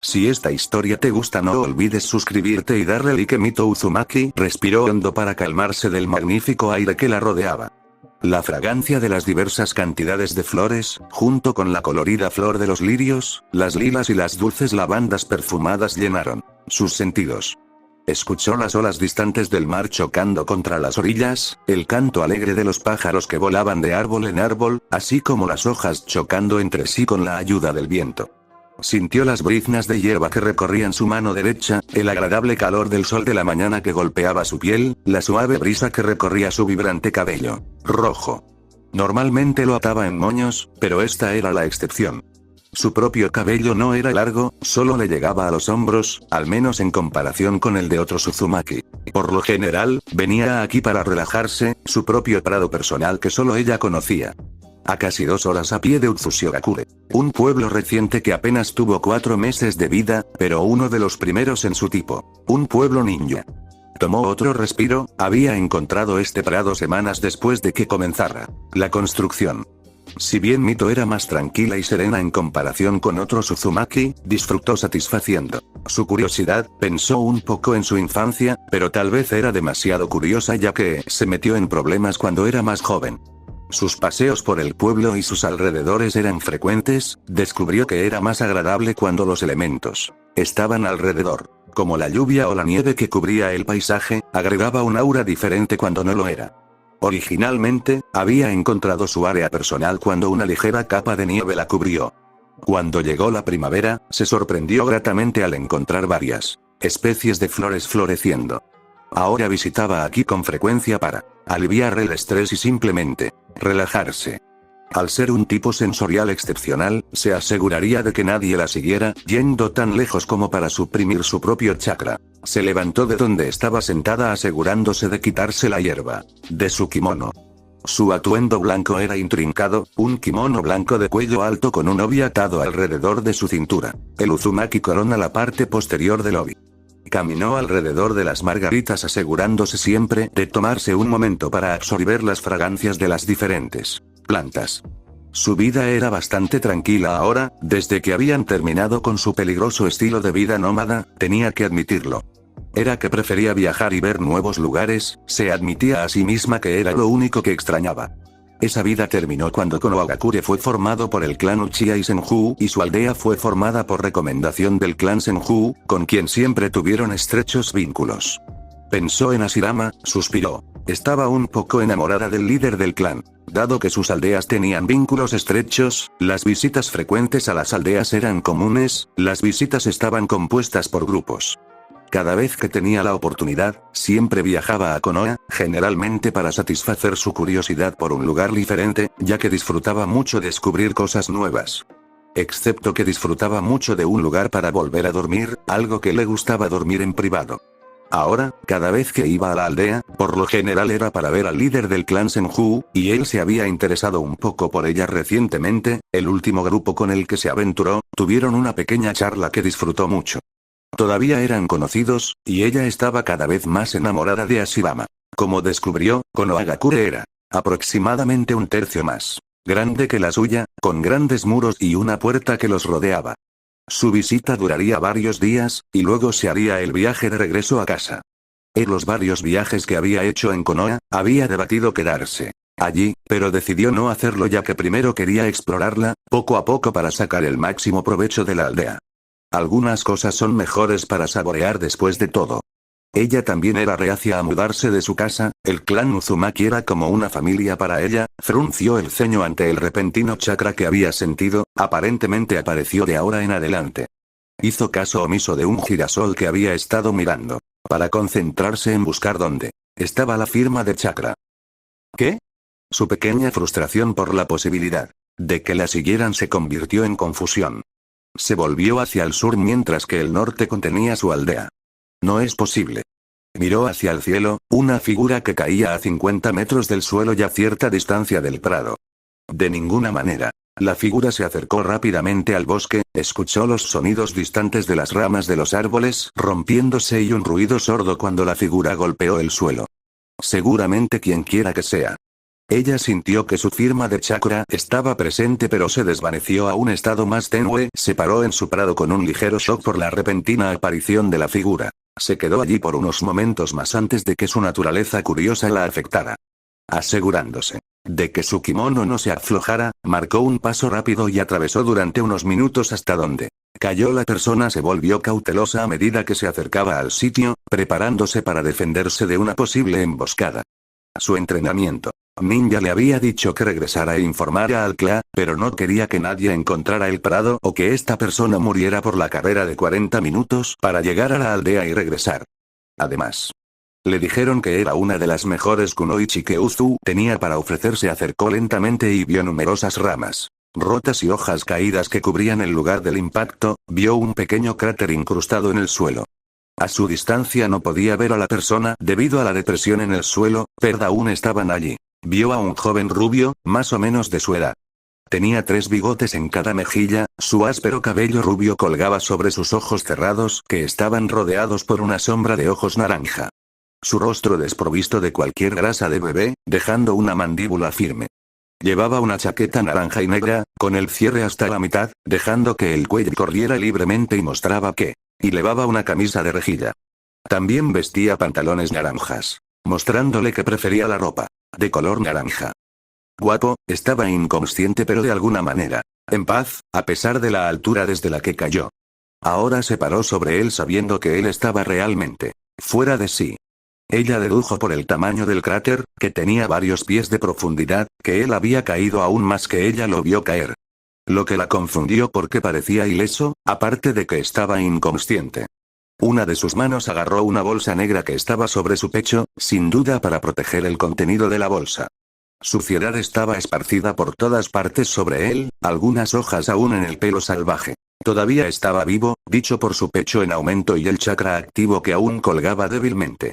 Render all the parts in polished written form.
Si esta historia te gusta no olvides suscribirte y darle like. Mito Uzumaki respiró hondo para calmarse del magnífico aire que la rodeaba. La fragancia de las diversas cantidades de flores, junto con la colorida flor de los lirios, las lilas y las dulces lavandas perfumadas llenaron sus sentidos. Escuchó las olas distantes del mar chocando contra las orillas, el canto alegre de los pájaros que volaban de árbol en árbol, así como las hojas chocando entre sí con la ayuda del viento. Sintió las briznas de hierba que recorrían su mano derecha, el agradable calor del sol de la mañana que golpeaba su piel, la suave brisa que recorría su vibrante cabello rojo. Normalmente lo ataba en moños, pero esta era la excepción. Su propio cabello no era largo, solo le llegaba a los hombros, al menos en comparación con el de otros Uzumaki. Por lo general, venía aquí para relajarse, su propio prado personal que solo ella conocía. A casi 2 horas a pie de Utsushigakure, un pueblo reciente que apenas tuvo 4 meses de vida, pero uno de los primeros en su tipo. Un pueblo ninja. Tomó otro respiro, había encontrado este prado semanas después de que comenzara la construcción. Si bien Mito era más tranquila y serena en comparación con otros Uzumaki, disfrutó satisfaciendo su curiosidad, pensó un poco en su infancia, pero tal vez era demasiado curiosa ya que se metió en problemas cuando era más joven. Sus paseos por el pueblo y sus alrededores eran frecuentes, descubrió que era más agradable cuando los elementos estaban alrededor, como la lluvia o la nieve que cubría el paisaje, agregaba un aura diferente cuando no lo era. Originalmente, había encontrado su área personal cuando una ligera capa de nieve la cubrió. Cuando llegó la primavera, se sorprendió gratamente al encontrar varias especies de flores floreciendo. Ahora visitaba aquí con frecuencia para aliviar el estrés y simplemente relajarse. Al ser un tipo sensorial excepcional, se aseguraría de que nadie la siguiera, yendo tan lejos como para suprimir su propio chakra. Se levantó de donde estaba sentada asegurándose de quitarse la hierba de su kimono. Su atuendo blanco era intrincado, un kimono blanco de cuello alto con un obi atado alrededor de su cintura. El Uzumaki corona la parte posterior del obi. Caminó alrededor de las margaritas asegurándose siempre de tomarse un momento para absorber las fragancias de las diferentes plantas. Su vida era bastante tranquila ahora, desde que habían terminado con su peligroso estilo de vida nómada, tenía que admitirlo. Era que prefería viajar y ver nuevos lugares, se admitía a sí misma que era lo único que extrañaba. Esa vida terminó cuando Konohagakure fue formado por el clan Uchiha y Senju, y su aldea fue formada por recomendación del clan Senju, con quien siempre tuvieron estrechos vínculos. Pensó en Hashirama, suspiró. Estaba un poco enamorada del líder del clan. Dado que sus aldeas tenían vínculos estrechos, las visitas frecuentes a las aldeas eran comunes, las visitas estaban compuestas por grupos. Cada vez que tenía la oportunidad, siempre viajaba a Konoha, generalmente para satisfacer su curiosidad por un lugar diferente, ya que disfrutaba mucho descubrir cosas nuevas. Excepto que disfrutaba mucho de un lugar para volver a dormir, algo que le gustaba dormir en privado. Ahora, cada vez que iba a la aldea, por lo general era para ver al líder del clan Senju, y él se había interesado un poco por ella recientemente, el último grupo con el que se aventuró, tuvieron una pequeña charla que disfrutó mucho. Todavía eran conocidos, y ella estaba cada vez más enamorada de Hashirama. Como descubrió, Konohagakure era aproximadamente un tercio más grande que la suya, con grandes muros y una puerta que los rodeaba. Su visita duraría varios días, y luego se haría el viaje de regreso a casa. En los varios viajes que había hecho en Konoha, había debatido quedarse allí, pero decidió no hacerlo ya que primero quería explorarla, poco a poco para sacar el máximo provecho de la aldea. Algunas cosas son mejores para saborear después de todo. Ella también era reacia a mudarse de su casa, el clan Uzumaki era como una familia para ella, frunció el ceño ante el repentino chakra que había sentido, aparentemente apareció de ahora en adelante. Hizo caso omiso de un girasol que había estado mirando, para concentrarse en buscar dónde estaba la firma de chakra. ¿Qué? Su pequeña frustración por la posibilidad de que la siguieran se convirtió en confusión. Se volvió hacia el sur mientras que el norte contenía su aldea. No es posible. Miró hacia el cielo, una figura que caía a 50 metros del suelo y a cierta distancia del prado. De ninguna manera. La figura se acercó rápidamente al bosque, escuchó los sonidos distantes de las ramas de los árboles rompiéndose y un ruido sordo cuando la figura golpeó el suelo. Seguramente quien quiera que sea. Ella sintió que su firma de chakra estaba presente pero se desvaneció a un estado más tenue, se paró en su prado con un ligero shock por la repentina aparición de la figura. Se quedó allí por unos momentos más antes de que su naturaleza curiosa la afectara. Asegurándose de que su kimono no se aflojara, marcó un paso rápido y atravesó durante unos minutos hasta donde cayó la persona. Se volvió cautelosa a medida que se acercaba al sitio, preparándose para defenderse de una posible emboscada. Su entrenamiento ninja le había dicho que regresara e informara al clan, pero no quería que nadie encontrara el prado o que esta persona muriera por la carrera de 40 minutos para llegar a la aldea y regresar. Además, le dijeron que era una de las mejores kunoichi que Uzu tenía para ofrecerse. Acercó lentamente y vio numerosas ramas rotas y hojas caídas que cubrían el lugar del impacto. Vio un pequeño cráter incrustado en el suelo. A su distancia no podía ver a la persona debido a la depresión en el suelo, pero aún estaban allí. Vio a un joven rubio, más o menos de su edad. Tenía 3 bigotes en cada mejilla, su áspero cabello rubio colgaba sobre sus ojos cerrados que estaban rodeados por una sombra de ojos naranja. Su rostro desprovisto de cualquier grasa de bebé, dejando una mandíbula firme. Llevaba una chaqueta naranja y negra, con el cierre hasta la mitad, dejando que el cuello corriera libremente y mostraba que llevaba una camisa de rejilla. También vestía pantalones naranjas, mostrándole que prefería la ropa de color naranja. Guapo, estaba inconsciente pero de alguna manera en paz, a pesar de la altura desde la que cayó. Ahora se paró sobre él sabiendo que él estaba realmente fuera de sí. Ella dedujo por el tamaño del cráter, que tenía varios pies de profundidad, que él había caído aún más que ella lo vio caer. Lo que la confundió porque parecía ileso, aparte de que estaba inconsciente. Una de sus manos agarró una bolsa negra que estaba sobre su pecho, sin duda para proteger el contenido de la bolsa. Suciedad estaba esparcida por todas partes sobre él, algunas hojas aún en el pelo salvaje. Todavía estaba vivo, dicho por su pecho en aumento y el chakra activo que aún colgaba débilmente.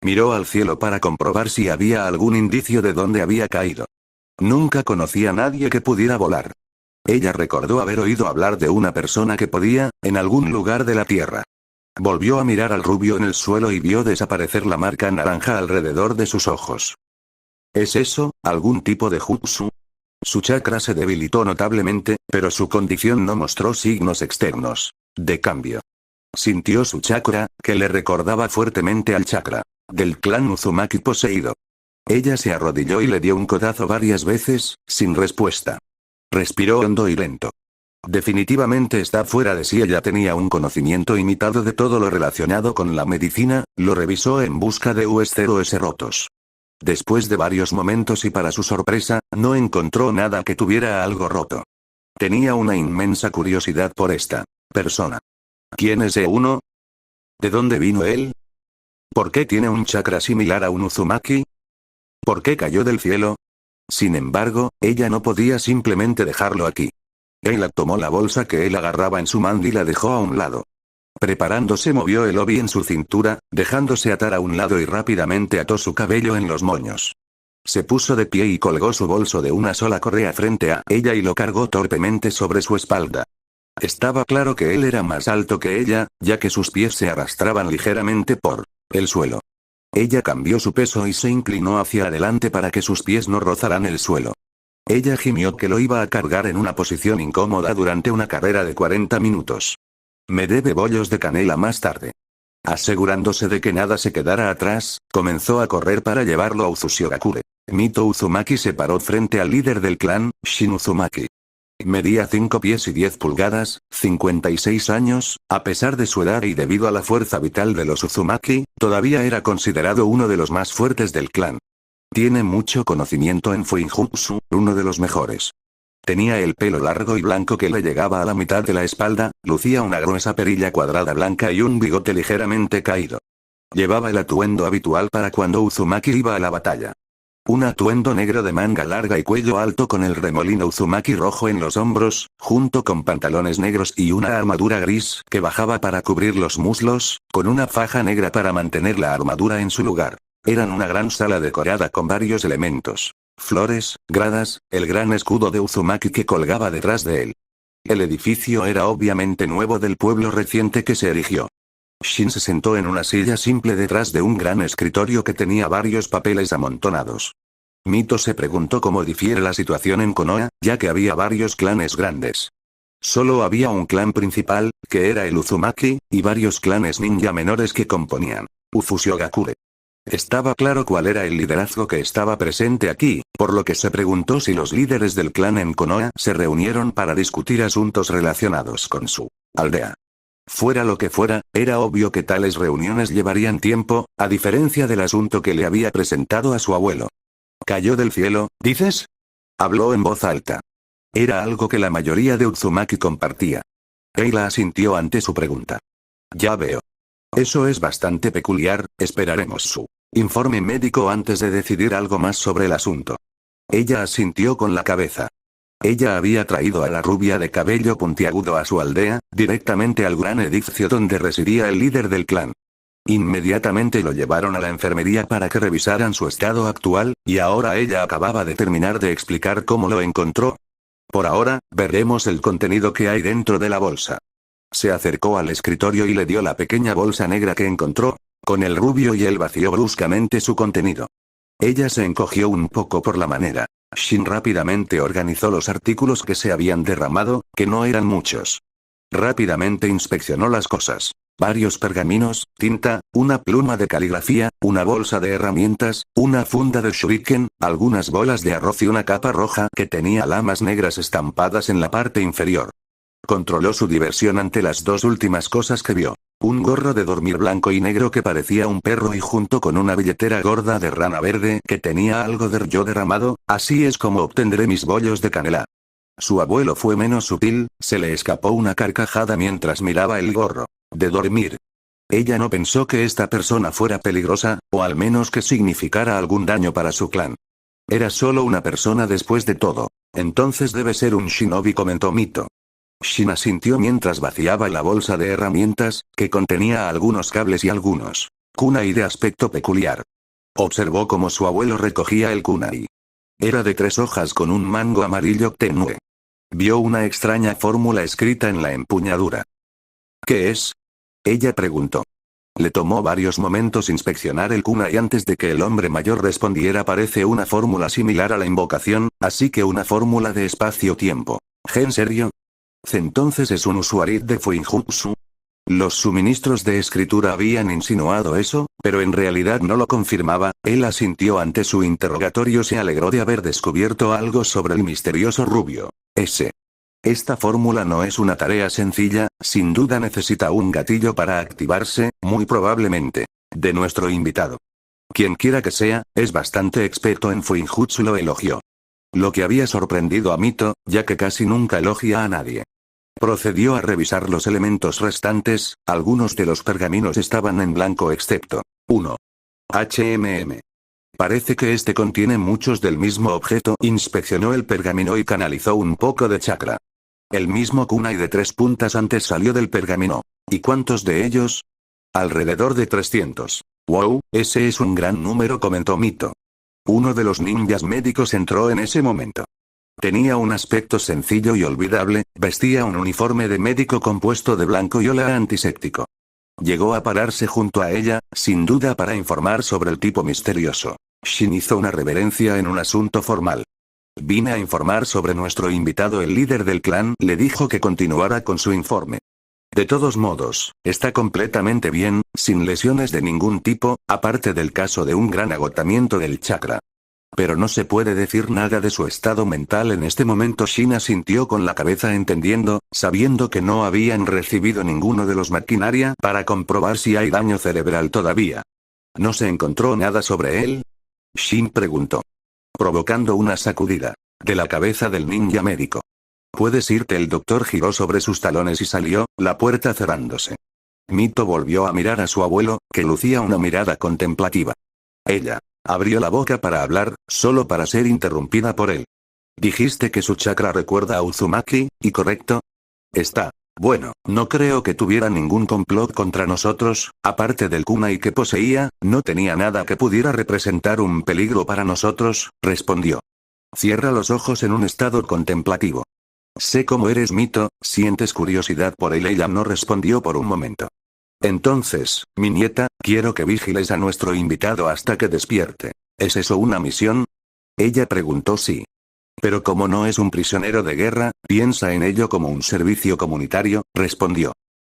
Miró al cielo para comprobar si había algún indicio de dónde había caído. Nunca conocí a nadie que pudiera volar. Ella recordó haber oído hablar de una persona que podía, en algún lugar de la tierra. Volvió a mirar al rubio en el suelo y vio desaparecer la marca naranja alrededor de sus ojos. ¿Es eso, algún tipo de jutsu? Su chakra se debilitó notablemente, pero su condición no mostró signos externos de cambio. Sintió su chakra, que le recordaba fuertemente al chakra del clan Uzumaki poseído. Ella se arrodilló y le dio un codazo varias veces, sin respuesta. Respiró hondo y lento. Definitivamente está fuera de sí. Ella tenía un conocimiento imitado de todo lo relacionado con la medicina, lo revisó en busca de US0S rotos. Después de varios momentos y para su sorpresa, no encontró nada que tuviera algo roto. Tenía una inmensa curiosidad por esta persona. ¿Quién es E1? ¿De dónde vino él? ¿Por qué tiene un chakra similar a un Uzumaki? ¿Por qué cayó del cielo? Sin embargo, ella no podía simplemente dejarlo aquí. Ella tomó la bolsa que él agarraba en su mano y la dejó a un lado. Preparándose movió el obi en su cintura, dejándose atar a un lado y rápidamente ató su cabello en los moños. Se puso de pie y colgó su bolso de una sola correa frente a ella y lo cargó torpemente sobre su espalda. Estaba claro que él era más alto que ella, ya que sus pies se arrastraban ligeramente por el suelo. Ella cambió su peso y se inclinó hacia adelante para que sus pies no rozaran el suelo. Ella gimió que lo iba a cargar en una posición incómoda durante una carrera de 40 minutos. Me debe bollos de canela más tarde. Asegurándose de que nada se quedara atrás, comenzó a correr para llevarlo a Uzushiogakure. Mito Uzumaki se paró frente al líder del clan, Shin Uzumaki. Medía 5 pies y 10 pulgadas, 56 años, a pesar de su edad y debido a la fuerza vital de los Uzumaki, todavía era considerado uno de los más fuertes del clan. Tiene mucho conocimiento en Fuinjutsu, uno de los mejores. Tenía el pelo largo y blanco que le llegaba a la mitad de la espalda, lucía una gruesa perilla cuadrada blanca y un bigote ligeramente caído. Llevaba el atuendo habitual para cuando Uzumaki iba a la batalla. Un atuendo negro de manga larga y cuello alto con el remolino Uzumaki rojo en los hombros, junto con pantalones negros y una armadura gris que bajaba para cubrir los muslos, con una faja negra para mantener la armadura en su lugar. Eran una gran sala decorada con varios elementos. Flores, gradas, el gran escudo de Uzumaki que colgaba detrás de él. El edificio era obviamente nuevo del pueblo reciente que se erigió. Shin se sentó en una silla simple detrás de un gran escritorio que tenía varios papeles amontonados. Mito se preguntó cómo difiere la situación en Konoha, ya que había varios clanes grandes. Solo había un clan principal, que era el Uzumaki, y varios clanes ninja menores que componían Ufushigakure. Estaba claro cuál era el liderazgo que estaba presente aquí, por lo que se preguntó si los líderes del clan en Konoha se reunieron para discutir asuntos relacionados con su aldea. Fuera lo que fuera, era obvio que tales reuniones llevarían tiempo, a diferencia del asunto que le había presentado a su abuelo. ¿Cayó del cielo, dices? Habló en voz alta. Era algo que la mayoría de Uzumaki compartía. Eila asintió ante su pregunta. Ya veo. Eso es bastante peculiar, esperaremos su informe médico antes de decidir algo más sobre el asunto. Ella asintió con la cabeza. Ella había traído a la rubia de cabello puntiagudo a su aldea, directamente al gran edificio donde residía el líder del clan. Inmediatamente lo llevaron a la enfermería para que revisaran su estado actual, y ahora ella acababa de terminar de explicar cómo lo encontró. Por ahora, veremos el contenido que hay dentro de la bolsa. Se acercó al escritorio y le dio la pequeña bolsa negra que encontró, con el rubio y él vació bruscamente su contenido. Ella se encogió un poco por la manera. Shin rápidamente organizó los artículos que se habían derramado, que no eran muchos. Rápidamente inspeccionó las cosas. Varios pergaminos, tinta, una pluma de caligrafía, una bolsa de herramientas, una funda de shuriken, algunas bolas de arroz y una capa roja que tenía lamas negras estampadas en la parte inferior. Controló su diversión ante las dos últimas cosas que vio. Un gorro de dormir blanco y negro que parecía un perro y junto con una billetera gorda de rana verde que tenía algo de yo derramado, así es como obtendré mis bollos de canela. Su abuelo fue menos sutil, se le escapó una carcajada mientras miraba el gorro de dormir. Ella no pensó que esta persona fuera peligrosa, o al menos que significara algún daño para su clan. Era solo una persona después de todo. Entonces debe ser un shinobi, comentó Mito. Shin asintió mientras vaciaba la bolsa de herramientas, que contenía algunos cables y algunos kunai de aspecto peculiar. Observó cómo su abuelo recogía el kunai. Era de 3 hojas con un mango amarillo tenue. Vio una extraña fórmula escrita en la empuñadura. ¿Qué es? Ella preguntó. Le tomó varios momentos inspeccionar el kunai antes de que el hombre mayor respondiera. Parece una fórmula similar a la invocación, así que una fórmula de espacio-tiempo. ¿En serio? Entonces es un usuario de Fuinjutsu. Los suministros de escritura habían insinuado eso, pero en realidad no lo confirmaba. Él asintió ante su interrogatorio. Se alegró de haber descubierto algo sobre el misterioso rubio. Esta fórmula no es una tarea sencilla, sin duda necesita un gatillo para activarse, muy probablemente de nuestro invitado. Quien quiera que sea, es bastante experto en Fuinjutsu, lo elogió. Lo que había sorprendido a Mito, ya que casi nunca elogia a nadie. Procedió a revisar los elementos restantes, algunos de los pergaminos estaban en blanco excepto 1. Parece que este contiene muchos del mismo objeto. Inspeccionó el pergamino y canalizó un poco de chakra. El mismo kunai de 3 puntas antes salió del pergamino. ¿Y cuántos de ellos? Alrededor de 300. Wow, ese es un gran número, comentó Mito. Uno de los ninjas médicos entró en ese momento. Tenía un aspecto sencillo y olvidable, vestía un uniforme de médico compuesto de blanco y olor antiséptico. Llegó a pararse junto a ella, sin duda para informar sobre el tipo misterioso. Shin hizo una reverencia en un asunto formal. Vine a informar sobre nuestro invitado. El líder del clan le dijo que continuara con su informe. De todos modos, está completamente bien, sin lesiones de ningún tipo, aparte del caso de un gran agotamiento del chakra. Pero no se puede decir nada de su estado mental en este momento. Shin asintió con la cabeza entendiendo, sabiendo que no habían recibido ninguno de los maquinaria para comprobar si hay daño cerebral todavía. ¿No se encontró nada sobre él? Shin preguntó. Provocando una sacudida de la cabeza del ninja médico. ¿Puedes irte? El doctor giró sobre sus talones y salió, la puerta cerrándose. Mito volvió a mirar a su abuelo, que lucía una mirada contemplativa. Ella abrió la boca para hablar, solo para ser interrumpida por él. Dijiste que su chakra recuerda a Uzumaki, ¿y correcto? Está. Bueno, no creo que tuviera ningún complot contra nosotros, aparte del kunai que poseía, no tenía nada que pudiera representar un peligro para nosotros, respondió. Cierra los ojos en un estado contemplativo. Sé cómo eres, Mito, sientes curiosidad por él. Ella no respondió por un momento. Entonces, mi nieta, quiero que vigiles a nuestro invitado hasta que despierte. ¿Es eso una misión? Ella preguntó sí. Pero como no es un prisionero de guerra, piensa en ello como un servicio comunitario, respondió.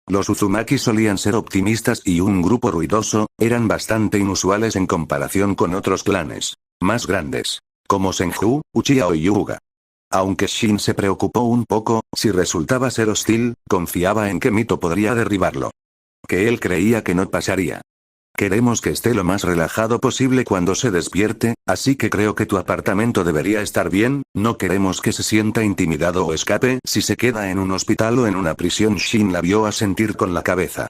Los Uzumaki solían ser optimistas y un grupo ruidoso, eran bastante inusuales en comparación con otros clanes más grandes, como Senju, Uchiha o Hyuga. Aunque Shin se preocupó un poco, si resultaba ser hostil, confiaba en que Mito podría derribarlo. Que él creía que no pasaría. Queremos que esté lo más relajado posible cuando se despierte, así que creo que tu apartamento debería estar bien, no queremos que se sienta intimidado o escape si se queda en un hospital o en una prisión. Shin la vio asentir con la cabeza.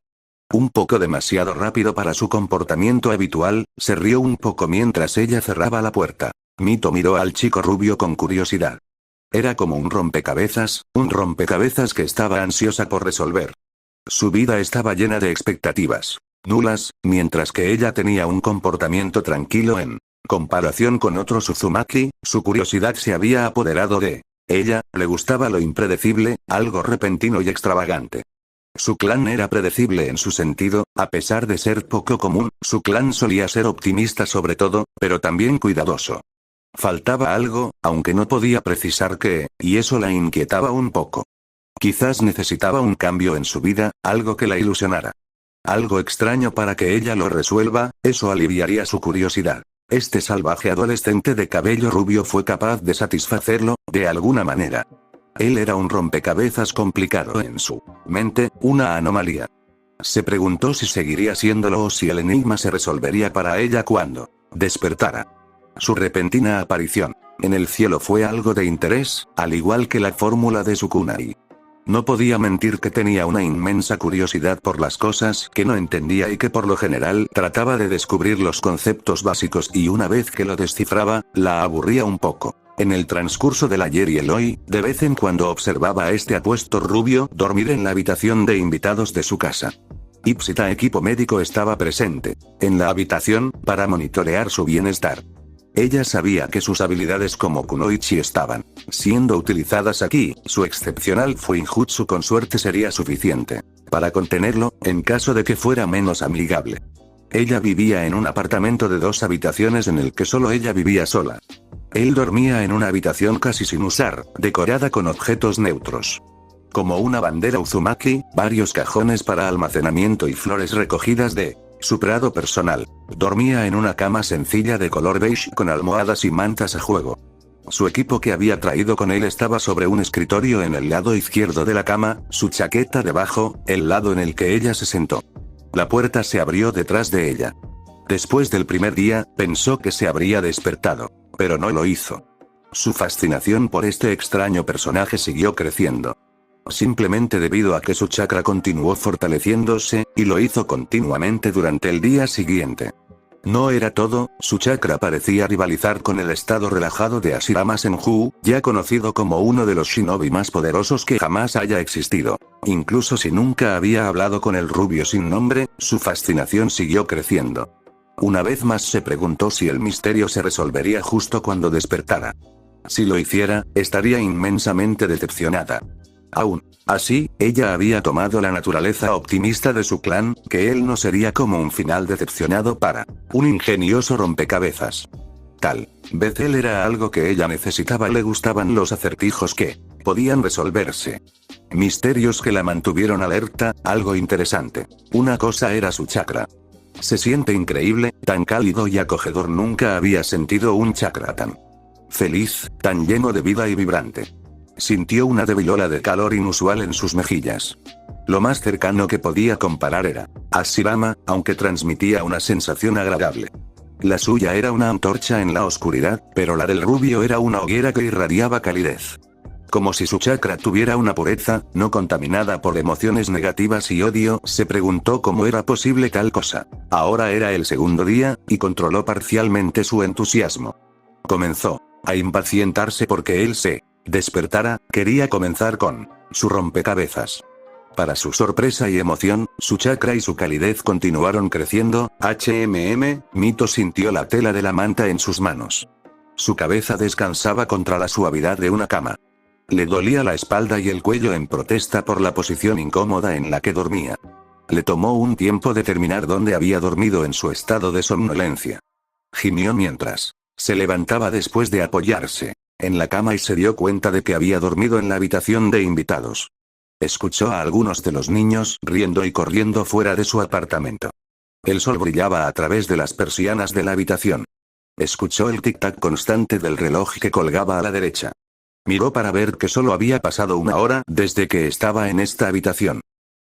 Un poco demasiado rápido para su comportamiento habitual, se rió un poco mientras ella cerraba la puerta. Mito miró al chico rubio con curiosidad. Era como un rompecabezas que estaba ansiosa por resolver. Su vida estaba llena de expectativas nulas, mientras que ella tenía un comportamiento tranquilo en comparación con otros Uzumaki, su curiosidad se había apoderado de ella, le gustaba lo impredecible, algo repentino y extravagante. Su clan era predecible en su sentido, a pesar de ser poco común, su clan solía ser optimista sobre todo, pero también cuidadoso. Faltaba algo, aunque no podía precisar qué, y eso la inquietaba un poco. Quizás necesitaba un cambio en su vida, algo que la ilusionara. Algo extraño para que ella lo resuelva, eso aliviaría su curiosidad. Este salvaje adolescente de cabello rubio fue capaz de satisfacerlo, de alguna manera. Él era un rompecabezas complicado en su mente, una anomalía. Se preguntó si seguiría siéndolo o si el enigma se resolvería para ella cuando despertara. Su repentina aparición en el cielo fue algo de interés, al igual que la fórmula de su kunai. No podía mentir que tenía una inmensa curiosidad por las cosas que no entendía y que por lo general trataba de descubrir los conceptos básicos y una vez que lo descifraba, la aburría un poco. En el transcurso del ayer y el hoy, de vez en cuando observaba a este apuesto rubio dormir en la habitación de invitados de su casa. Ipsita equipo médico estaba presente en la habitación para monitorear su bienestar. Ella sabía que sus habilidades como kunoichi estaban siendo utilizadas aquí, su excepcional fuinjutsu con suerte sería suficiente para contenerlo, en caso de que fuera menos amigable. Ella vivía en un apartamento de 2 habitaciones en el que solo ella vivía sola. Él dormía en una habitación casi sin usar, decorada con objetos neutros. Como una bandera Uzumaki, varios cajones para almacenamiento y flores recogidas de su prado personal. Dormía en una cama sencilla de color beige con almohadas y mantas a juego. Su equipo que había traído con él estaba sobre un escritorio en el lado izquierdo de la cama, su chaqueta debajo, el lado en el que ella se sentó. La puerta se abrió detrás de ella. Después del primer día, pensó que se habría despertado, pero no lo hizo. Su fascinación por este extraño personaje siguió creciendo. Simplemente debido a que su chakra continuó fortaleciéndose, y lo hizo continuamente durante el día siguiente. No era todo, su chakra parecía rivalizar con el estado relajado de Ashirama Senju, ya conocido como uno de los shinobi más poderosos que jamás haya existido. Incluso si nunca había hablado con el rubio sin nombre, su fascinación siguió creciendo. Una vez más se preguntó si el misterio se resolvería justo cuando despertara. Si lo hiciera, estaría inmensamente decepcionada. Aún así, ella había tomado la naturaleza optimista de su clan, que él no sería como un final decepcionado para un ingenioso rompecabezas. Tal vez él era algo que ella necesitaba. Le gustaban los acertijos que podían resolverse. Misterios que la mantuvieron alerta, algo interesante. Una cosa era su chakra. Se siente increíble, tan cálido y acogedor. Nunca había sentido un chakra tan feliz, tan lleno de vida y vibrante. Sintió una débil ola de calor inusual en sus mejillas. Lo más cercano que podía comparar era Ashirama, aunque transmitía una sensación agradable. La suya era una antorcha en la oscuridad, pero la del rubio era una hoguera que irradiaba calidez. Como si su chakra tuviera una pureza, no contaminada por emociones negativas y odio. Se preguntó cómo era posible tal cosa. Ahora era el segundo día, y controló parcialmente su entusiasmo. Comenzó a impacientarse porque él se despertara, quería comenzar con su rompecabezas. Para su sorpresa y emoción, su chakra y su calidez continuaron creciendo. Mito sintió la tela de la manta en sus manos. Su cabeza descansaba contra la suavidad de una cama. Le dolía la espalda y el cuello en protesta por la posición incómoda en la que dormía. Le tomó un tiempo determinar dónde había dormido en su estado de somnolencia. Gimió mientras Se levantaba después de apoyarse en la cama y se dio cuenta de que había dormido en la habitación de invitados. Escuchó a algunos de los niños riendo y corriendo fuera de su apartamento. El sol brillaba a través de las persianas de la habitación. Escuchó el tic-tac constante del reloj que colgaba a la derecha. Miró para ver que solo había pasado una hora desde que estaba en esta habitación.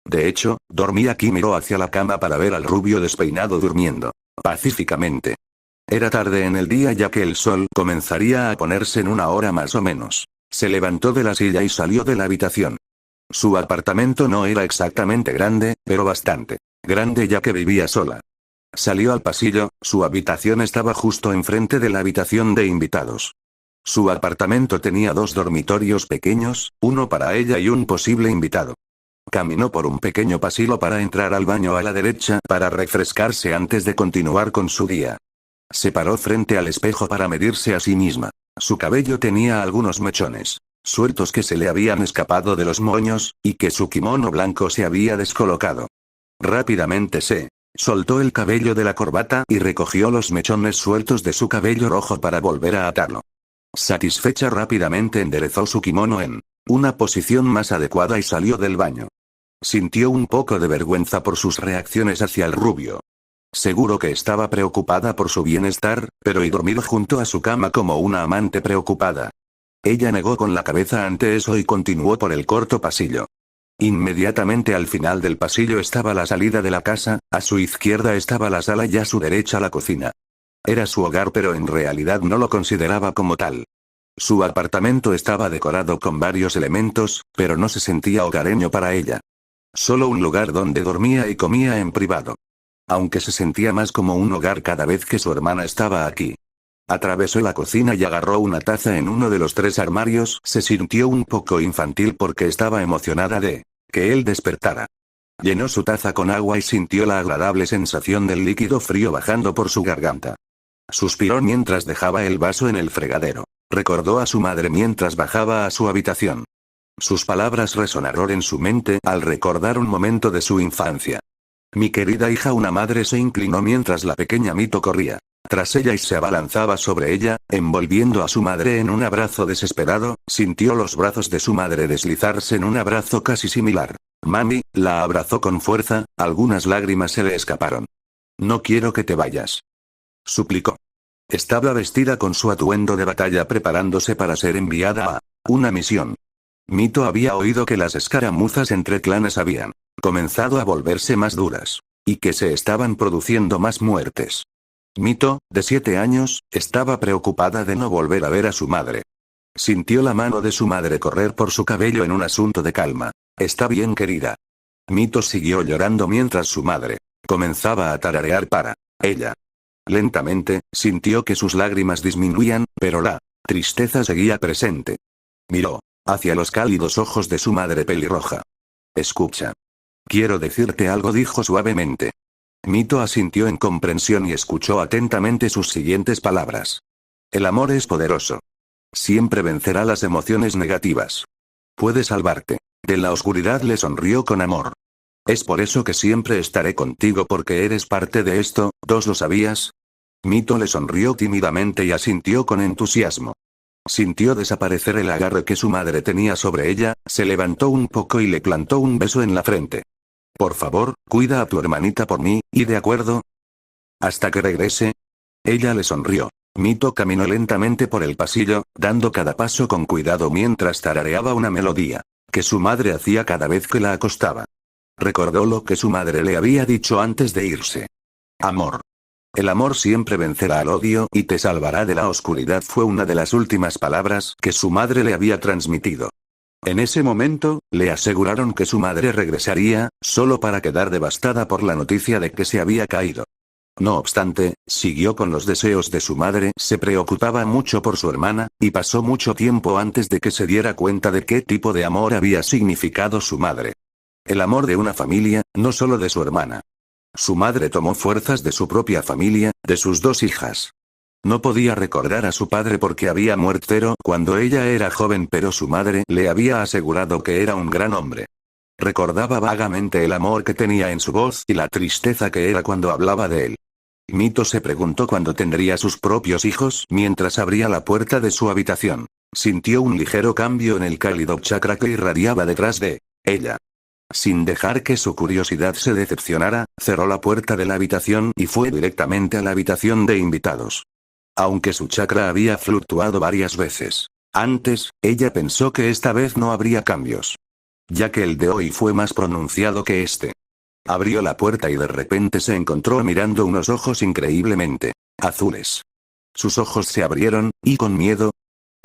De hecho, dormía aquí. Miró hacia la cama para ver al rubio despeinado durmiendo pacíficamente. Era tarde en el día ya que el sol comenzaría a ponerse en una hora más o menos. Se levantó de la silla y salió de la habitación. Su apartamento no era exactamente grande, pero bastante grande ya que vivía sola. Salió al pasillo, su habitación estaba justo enfrente de la habitación de invitados. Su apartamento tenía 2 dormitorios pequeños, uno para ella y un posible invitado. Caminó por un pequeño pasillo para entrar al baño a la derecha para refrescarse antes de continuar con su día. Se paró frente al espejo para medirse a sí misma. Su cabello tenía algunos mechones sueltos que se le habían escapado de los moños, y que su kimono blanco se había descolocado. Rápidamente se soltó el cabello de la corbata y recogió los mechones sueltos de su cabello rojo para volver a atarlo. Satisfecha rápidamente enderezó su kimono en una posición más adecuada y salió del baño. Sintió un poco de vergüenza por sus reacciones hacia el rubio. Seguro que estaba preocupada por su bienestar, pero y dormir junto a su cama como una amante preocupada. Ella negó con la cabeza ante eso y continuó por el corto pasillo. Inmediatamente al final del pasillo estaba la salida de la casa, a su izquierda estaba la sala y a su derecha la cocina. Era su hogar pero en realidad no lo consideraba como tal. Su apartamento estaba decorado con varios elementos, pero no se sentía hogareño para ella. Solo un lugar donde dormía y comía en privado. Aunque se sentía más como un hogar cada vez que su hermana estaba aquí. Atravesó la cocina y agarró una taza en uno de los 3 armarios. Se sintió un poco infantil porque estaba emocionada de que él despertara. Llenó su taza con agua y sintió la agradable sensación del líquido frío bajando por su garganta. Suspiró mientras dejaba el vaso en el fregadero. Recordó a su madre mientras bajaba a su habitación. Sus palabras resonaron en su mente al recordar un momento de su infancia. Mi querida hija. Una madre se inclinó mientras la pequeña Mito corría tras ella y se abalanzaba sobre ella, envolviendo a su madre en un abrazo desesperado. Sintió los brazos de su madre deslizarse en un abrazo casi similar. Mami, la abrazó con fuerza, algunas lágrimas se le escaparon. No quiero que te vayas, suplicó. Estaba vestida con su atuendo de batalla preparándose para ser enviada a una misión. Mito había oído que las escaramuzas entre clanes habían comenzado a volverse más duras, y que se estaban produciendo más muertes. Mito, de 7 años, estaba preocupada de no volver a ver a su madre. Sintió la mano de su madre correr por su cabello en un asunto de calma. Está bien, querida. Mito siguió llorando mientras su madre comenzaba a tararear para ella. Lentamente, sintió que sus lágrimas disminuían, pero la tristeza seguía presente. Miró hacia los cálidos ojos de su madre pelirroja. Escucha. Quiero decirte algo, dijo suavemente. Mito asintió en comprensión y escuchó atentamente sus siguientes palabras. El amor es poderoso. Siempre vencerá las emociones negativas. Puede salvarte de la oscuridad. Le sonrió con amor. Es por eso que siempre estaré contigo porque eres parte de esto. ¿Dos lo sabías? Mito le sonrió tímidamente y asintió con entusiasmo. Sintió desaparecer el agarre que su madre tenía sobre ella, se levantó un poco y le plantó un beso en la frente. Por favor, cuida a tu hermanita por mí, ¿y de acuerdo? Hasta que regrese. Ella le sonrió. Mito caminó lentamente por el pasillo, dando cada paso con cuidado mientras tarareaba una melodía que su madre hacía cada vez que la acostaba. Recordó lo que su madre le había dicho antes de irse. Amor. El amor siempre vencerá al odio y te salvará de la oscuridad, fue una de las últimas palabras que su madre le había transmitido. En ese momento, le aseguraron que su madre regresaría, solo para quedar devastada por la noticia de que se había caído. No obstante, siguió con los deseos de su madre, se preocupaba mucho por su hermana, y pasó mucho tiempo antes de que se diera cuenta de qué tipo de amor había significado su madre. El amor de una familia, no solo de su hermana. Su madre tomó fuerzas de su propia familia, de sus 2 hijas. No podía recordar a su padre porque había muerto cuando ella era joven, pero su madre le había asegurado que era un gran hombre. Recordaba vagamente el amor que tenía en su voz y la tristeza que era cuando hablaba de él. Mito se preguntó cuándo tendría sus propios hijos mientras abría la puerta de su habitación. Sintió un ligero cambio en el cálido chakra que irradiaba detrás de ella. Sin dejar que su curiosidad se decepcionara, cerró la puerta de la habitación y fue directamente a la habitación de invitados. Aunque su chakra había fluctuado varias veces antes, ella pensó que esta vez no habría cambios, ya que el de hoy fue más pronunciado que este. Abrió la puerta y de repente se encontró mirando unos ojos increíblemente azules. Sus ojos se abrieron, y con miedo.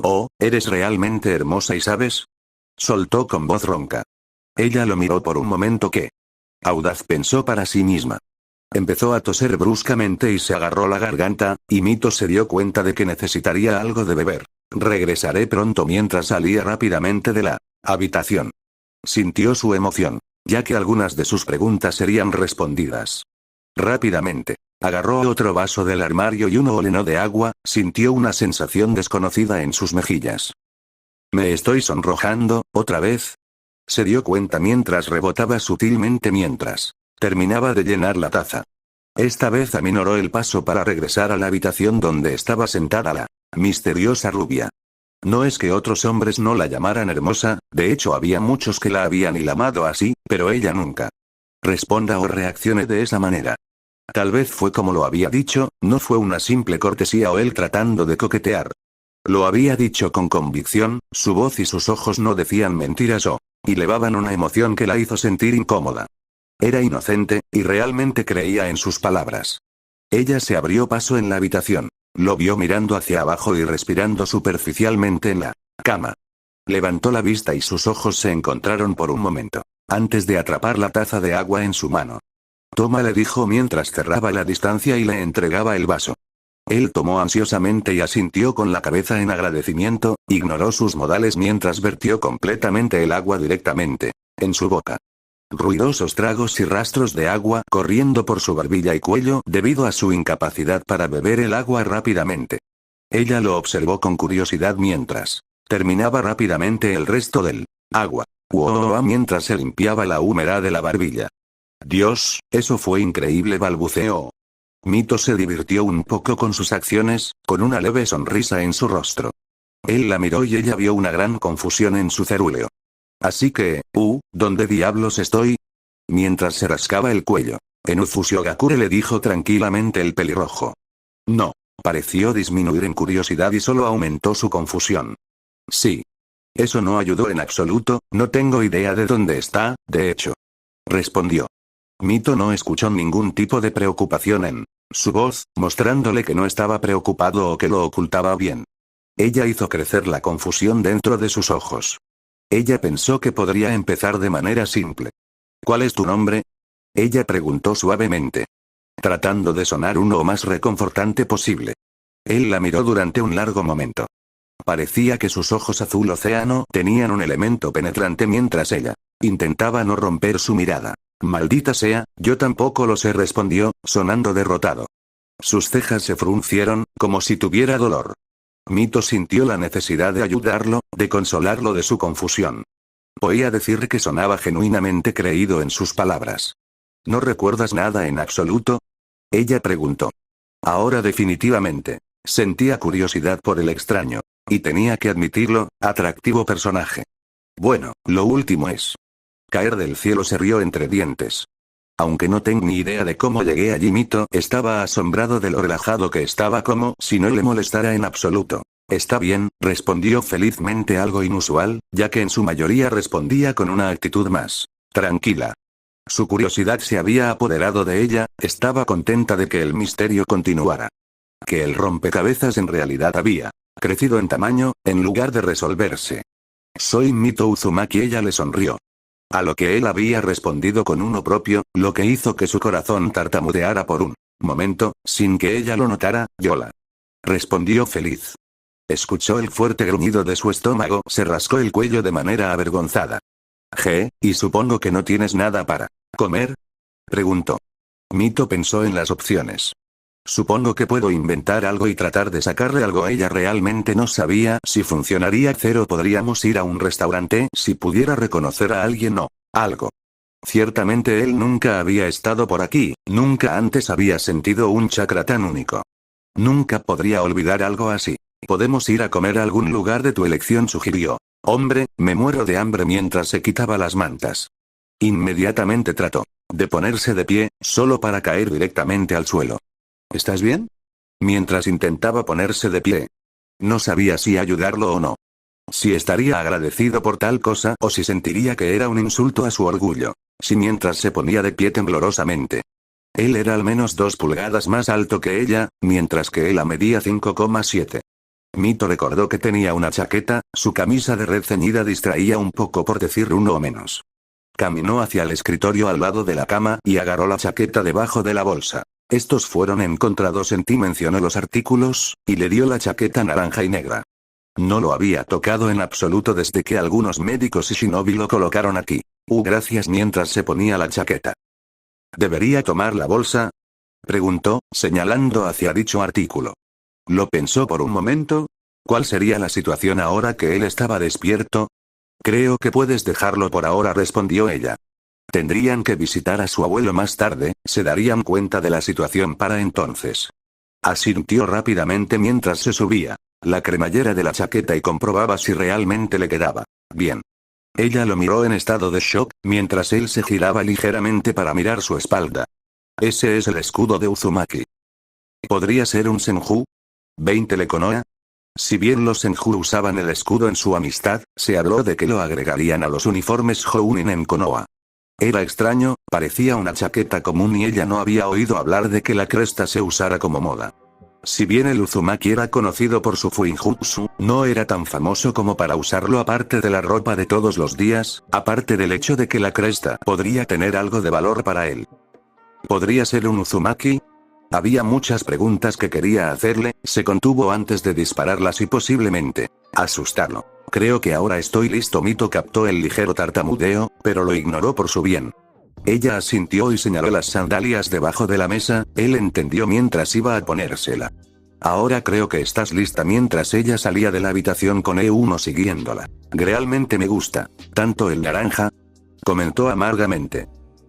«Oh, eres realmente hermosa y sabes», soltó con voz ronca. Ella lo miró por un momento. «¿Qué?» Audaz pensó para sí misma. Empezó a toser bruscamente y se agarró la garganta, y Mito se dio cuenta de que necesitaría algo de beber. «Regresaré pronto» mientras salía rápidamente de la habitación. Sintió su emoción, ya que algunas de sus preguntas serían respondidas. Rápidamente, agarró otro vaso del armario y uno lo llenó de agua, sintió una sensación desconocida en sus mejillas. «¿Me estoy sonrojando, otra vez?», se dio cuenta mientras rebotaba sutilmente mientras terminaba de llenar la taza. Esta vez aminoró el paso para regresar a la habitación donde estaba sentada la misteriosa rubia. No es que otros hombres no la llamaran hermosa, de hecho había muchos que la habían llamado así, pero ella nunca responda o reaccione de esa manera. Tal vez fue como lo había dicho, no fue una simple cortesía o él tratando de coquetear. Lo había dicho con convicción, su voz y sus ojos no decían mentiras o elevaban una emoción que la hizo sentir incómoda. Era inocente, y realmente creía en sus palabras. Ella se abrió paso en la habitación. Lo vio mirando hacia abajo y respirando superficialmente en la cama. Levantó la vista y sus ojos se encontraron por un momento, antes de atrapar la taza de agua en su mano. «Toma», le dijo mientras cerraba la distancia y le entregaba el vaso. Él tomó ansiosamente y asintió con la cabeza en agradecimiento, ignoró sus modales mientras vertió completamente el agua directamente en su boca. Ruidosos tragos y rastros de agua corriendo por su barbilla y cuello debido a su incapacidad para beber el agua rápidamente. Ella lo observó con curiosidad mientras terminaba rápidamente el resto del agua. Mientras se limpiaba la humedad de la barbilla. «Dios, eso fue increíble», balbuceó. Mito se divirtió un poco con sus acciones, con una leve sonrisa en su rostro. Él la miró y ella vio una gran confusión en su cerúleo. «Así que, ¿dónde diablos estoy?», mientras se rascaba el cuello. Fushigakure le dijo tranquilamente el pelirrojo. No. Pareció disminuir en curiosidad y solo aumentó su confusión. «Sí. Eso no ayudó en absoluto, no tengo idea de dónde está, de hecho», respondió. Mito no escuchó ningún tipo de preocupación en su voz, mostrándole que no estaba preocupado o que lo ocultaba bien. Ella hizo crecer la confusión dentro de sus ojos. Ella pensó que podría empezar de manera simple. «¿Cuál es tu nombre?», ella preguntó suavemente, tratando de sonar uno más reconfortante posible. Él la miró durante un largo momento. Parecía que sus ojos azul océano tenían un elemento penetrante mientras ella intentaba no romper su mirada. «Maldita sea, yo tampoco lo sé», respondió, sonando derrotado. Sus cejas se fruncieron, como si tuviera dolor. Mito sintió la necesidad de ayudarlo, de consolarlo de su confusión. Oía decir que sonaba genuinamente creído en sus palabras. «¿No recuerdas nada en absoluto?», ella preguntó. Ahora definitivamente sentía curiosidad por el extraño, y tenía que admitirlo, atractivo personaje. «Bueno, lo último es caer del cielo», se rió entre dientes. «Aunque no tengo ni idea de cómo llegué allí». Mito estaba asombrado de lo relajado que estaba, como si no le molestara en absoluto. «Está bien», respondió felizmente, algo inusual, ya que en su mayoría respondía con una actitud más tranquila. Su curiosidad se había apoderado de ella, estaba contenta de que el misterio continuara. Que el rompecabezas en realidad había crecido en tamaño, en lugar de resolverse. «Soy Mito Uzumaki», ella le sonrió. A lo que él había respondido con uno propio, lo que hizo que su corazón tartamudeara por un momento, sin que ella lo notara. «Yola», respondió feliz. Escuchó el fuerte gruñido de su estómago, se rascó el cuello de manera avergonzada. «¿Y supongo que no tienes nada para comer?», preguntó. Mito pensó en las opciones. «Supongo que puedo inventar algo y tratar de sacarle algo». Ella realmente no sabía si funcionaría. «Podríamos ir a un restaurante si pudiera reconocer a alguien o algo». Ciertamente él nunca había estado por aquí, nunca antes había sentido un chakra tan único. Nunca podría olvidar algo así. Podemos ir a comer a algún lugar de tu elección, sugirió. Hombre, me muero de hambre mientras se quitaba las mantas. Inmediatamente trató de ponerse de pie, solo para caer directamente al suelo. ¿Estás bien? Mientras intentaba ponerse de pie. No sabía si ayudarlo o no. Si estaría agradecido por tal cosa o si sentiría que era un insulto a su orgullo. Si mientras se ponía de pie temblorosamente. Él era al menos 2 pulgadas más alto que ella, mientras que ella medía 5,7. Mito recordó que tenía una chaqueta, su camisa de red ceñida distraía un poco por decir uno o menos. Caminó hacia el escritorio al lado de la cama y agarró la chaqueta debajo de la bolsa. Estos fueron encontrados en ti, mencionó los artículos, y le dio la chaqueta naranja y negra. No lo había tocado en absoluto desde que algunos médicos y shinobi lo colocaron aquí. Gracias, mientras se ponía la chaqueta. ¿Debería tomar la bolsa? Preguntó, señalando hacia dicho artículo. Lo pensó por un momento. ¿Cuál sería la situación ahora que él estaba despierto? Creo que puedes dejarlo por ahora, respondió ella. Tendrían que visitar a su abuelo más tarde, se darían cuenta de la situación para entonces. Asintió rápidamente mientras se subía la cremallera de la chaqueta y comprobaba si realmente le quedaba bien. Ella lo miró en estado de shock, mientras él se giraba ligeramente para mirar su espalda. Ese es el escudo de Uzumaki. ¿Podría ser un senju? ¿20 le Konoha? Si bien los senju usaban el escudo en su amistad, se habló de que lo agregarían a los uniformes Jounin en Konoha. Era extraño, parecía una chaqueta común y ella no había oído hablar de que la cresta se usara como moda. Si bien el Uzumaki era conocido por su fuinjutsu, no era tan famoso como para usarlo aparte de la ropa de todos los días, aparte del hecho de que la cresta podría tener algo de valor para él. ¿Podría ser un Uzumaki? Había muchas preguntas que quería hacerle, se contuvo antes de dispararlas y posiblemente asustarlo. Creo que ahora estoy listo. Mito captó el ligero tartamudeo, pero lo ignoró por su bien. Ella asintió y señaló las sandalias debajo de la mesa, él entendió mientras iba a ponérsela. Ahora creo que estás lista. Mientras ella salía de la habitación con E1 siguiéndola. Realmente me gusta, tanto el naranja, comentó amargamente.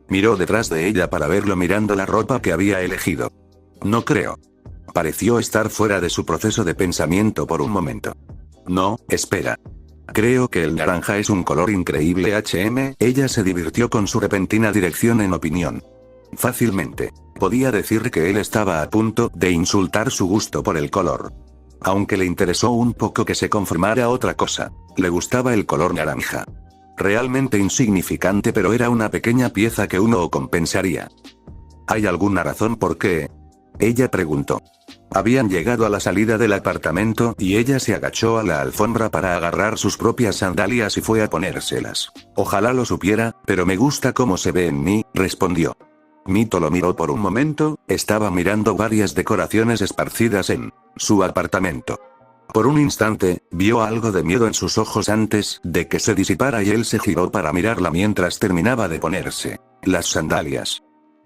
Miró detrás de ella para verlo mirando la ropa que había elegido. No creo. Pareció estar fuera de su proceso de pensamiento por un momento. No, espera. Creo que el naranja es un color increíble. Ella se divirtió con su repentina dirección en opinión. Fácilmente. Podía decir que él estaba a punto de insultar su gusto por el color. Aunque le interesó un poco que se confirmara otra cosa. Le gustaba el color naranja. Realmente insignificante, pero era una pequeña pieza que uno compensaría. ¿Hay alguna razón por qué? Ella preguntó. Habían llegado a la salida del apartamento y ella se agachó a la alfombra para agarrar sus propias sandalias y fue a ponérselas. Ojalá lo supiera, pero me gusta cómo se ve en mí, respondió. Mito lo miró por un momento, estaba mirando varias decoraciones esparcidas en su apartamento. Por un instante, vio algo de miedo en sus ojos antes de que se disipara y él se giró para mirarla mientras terminaba de ponerse las sandalias.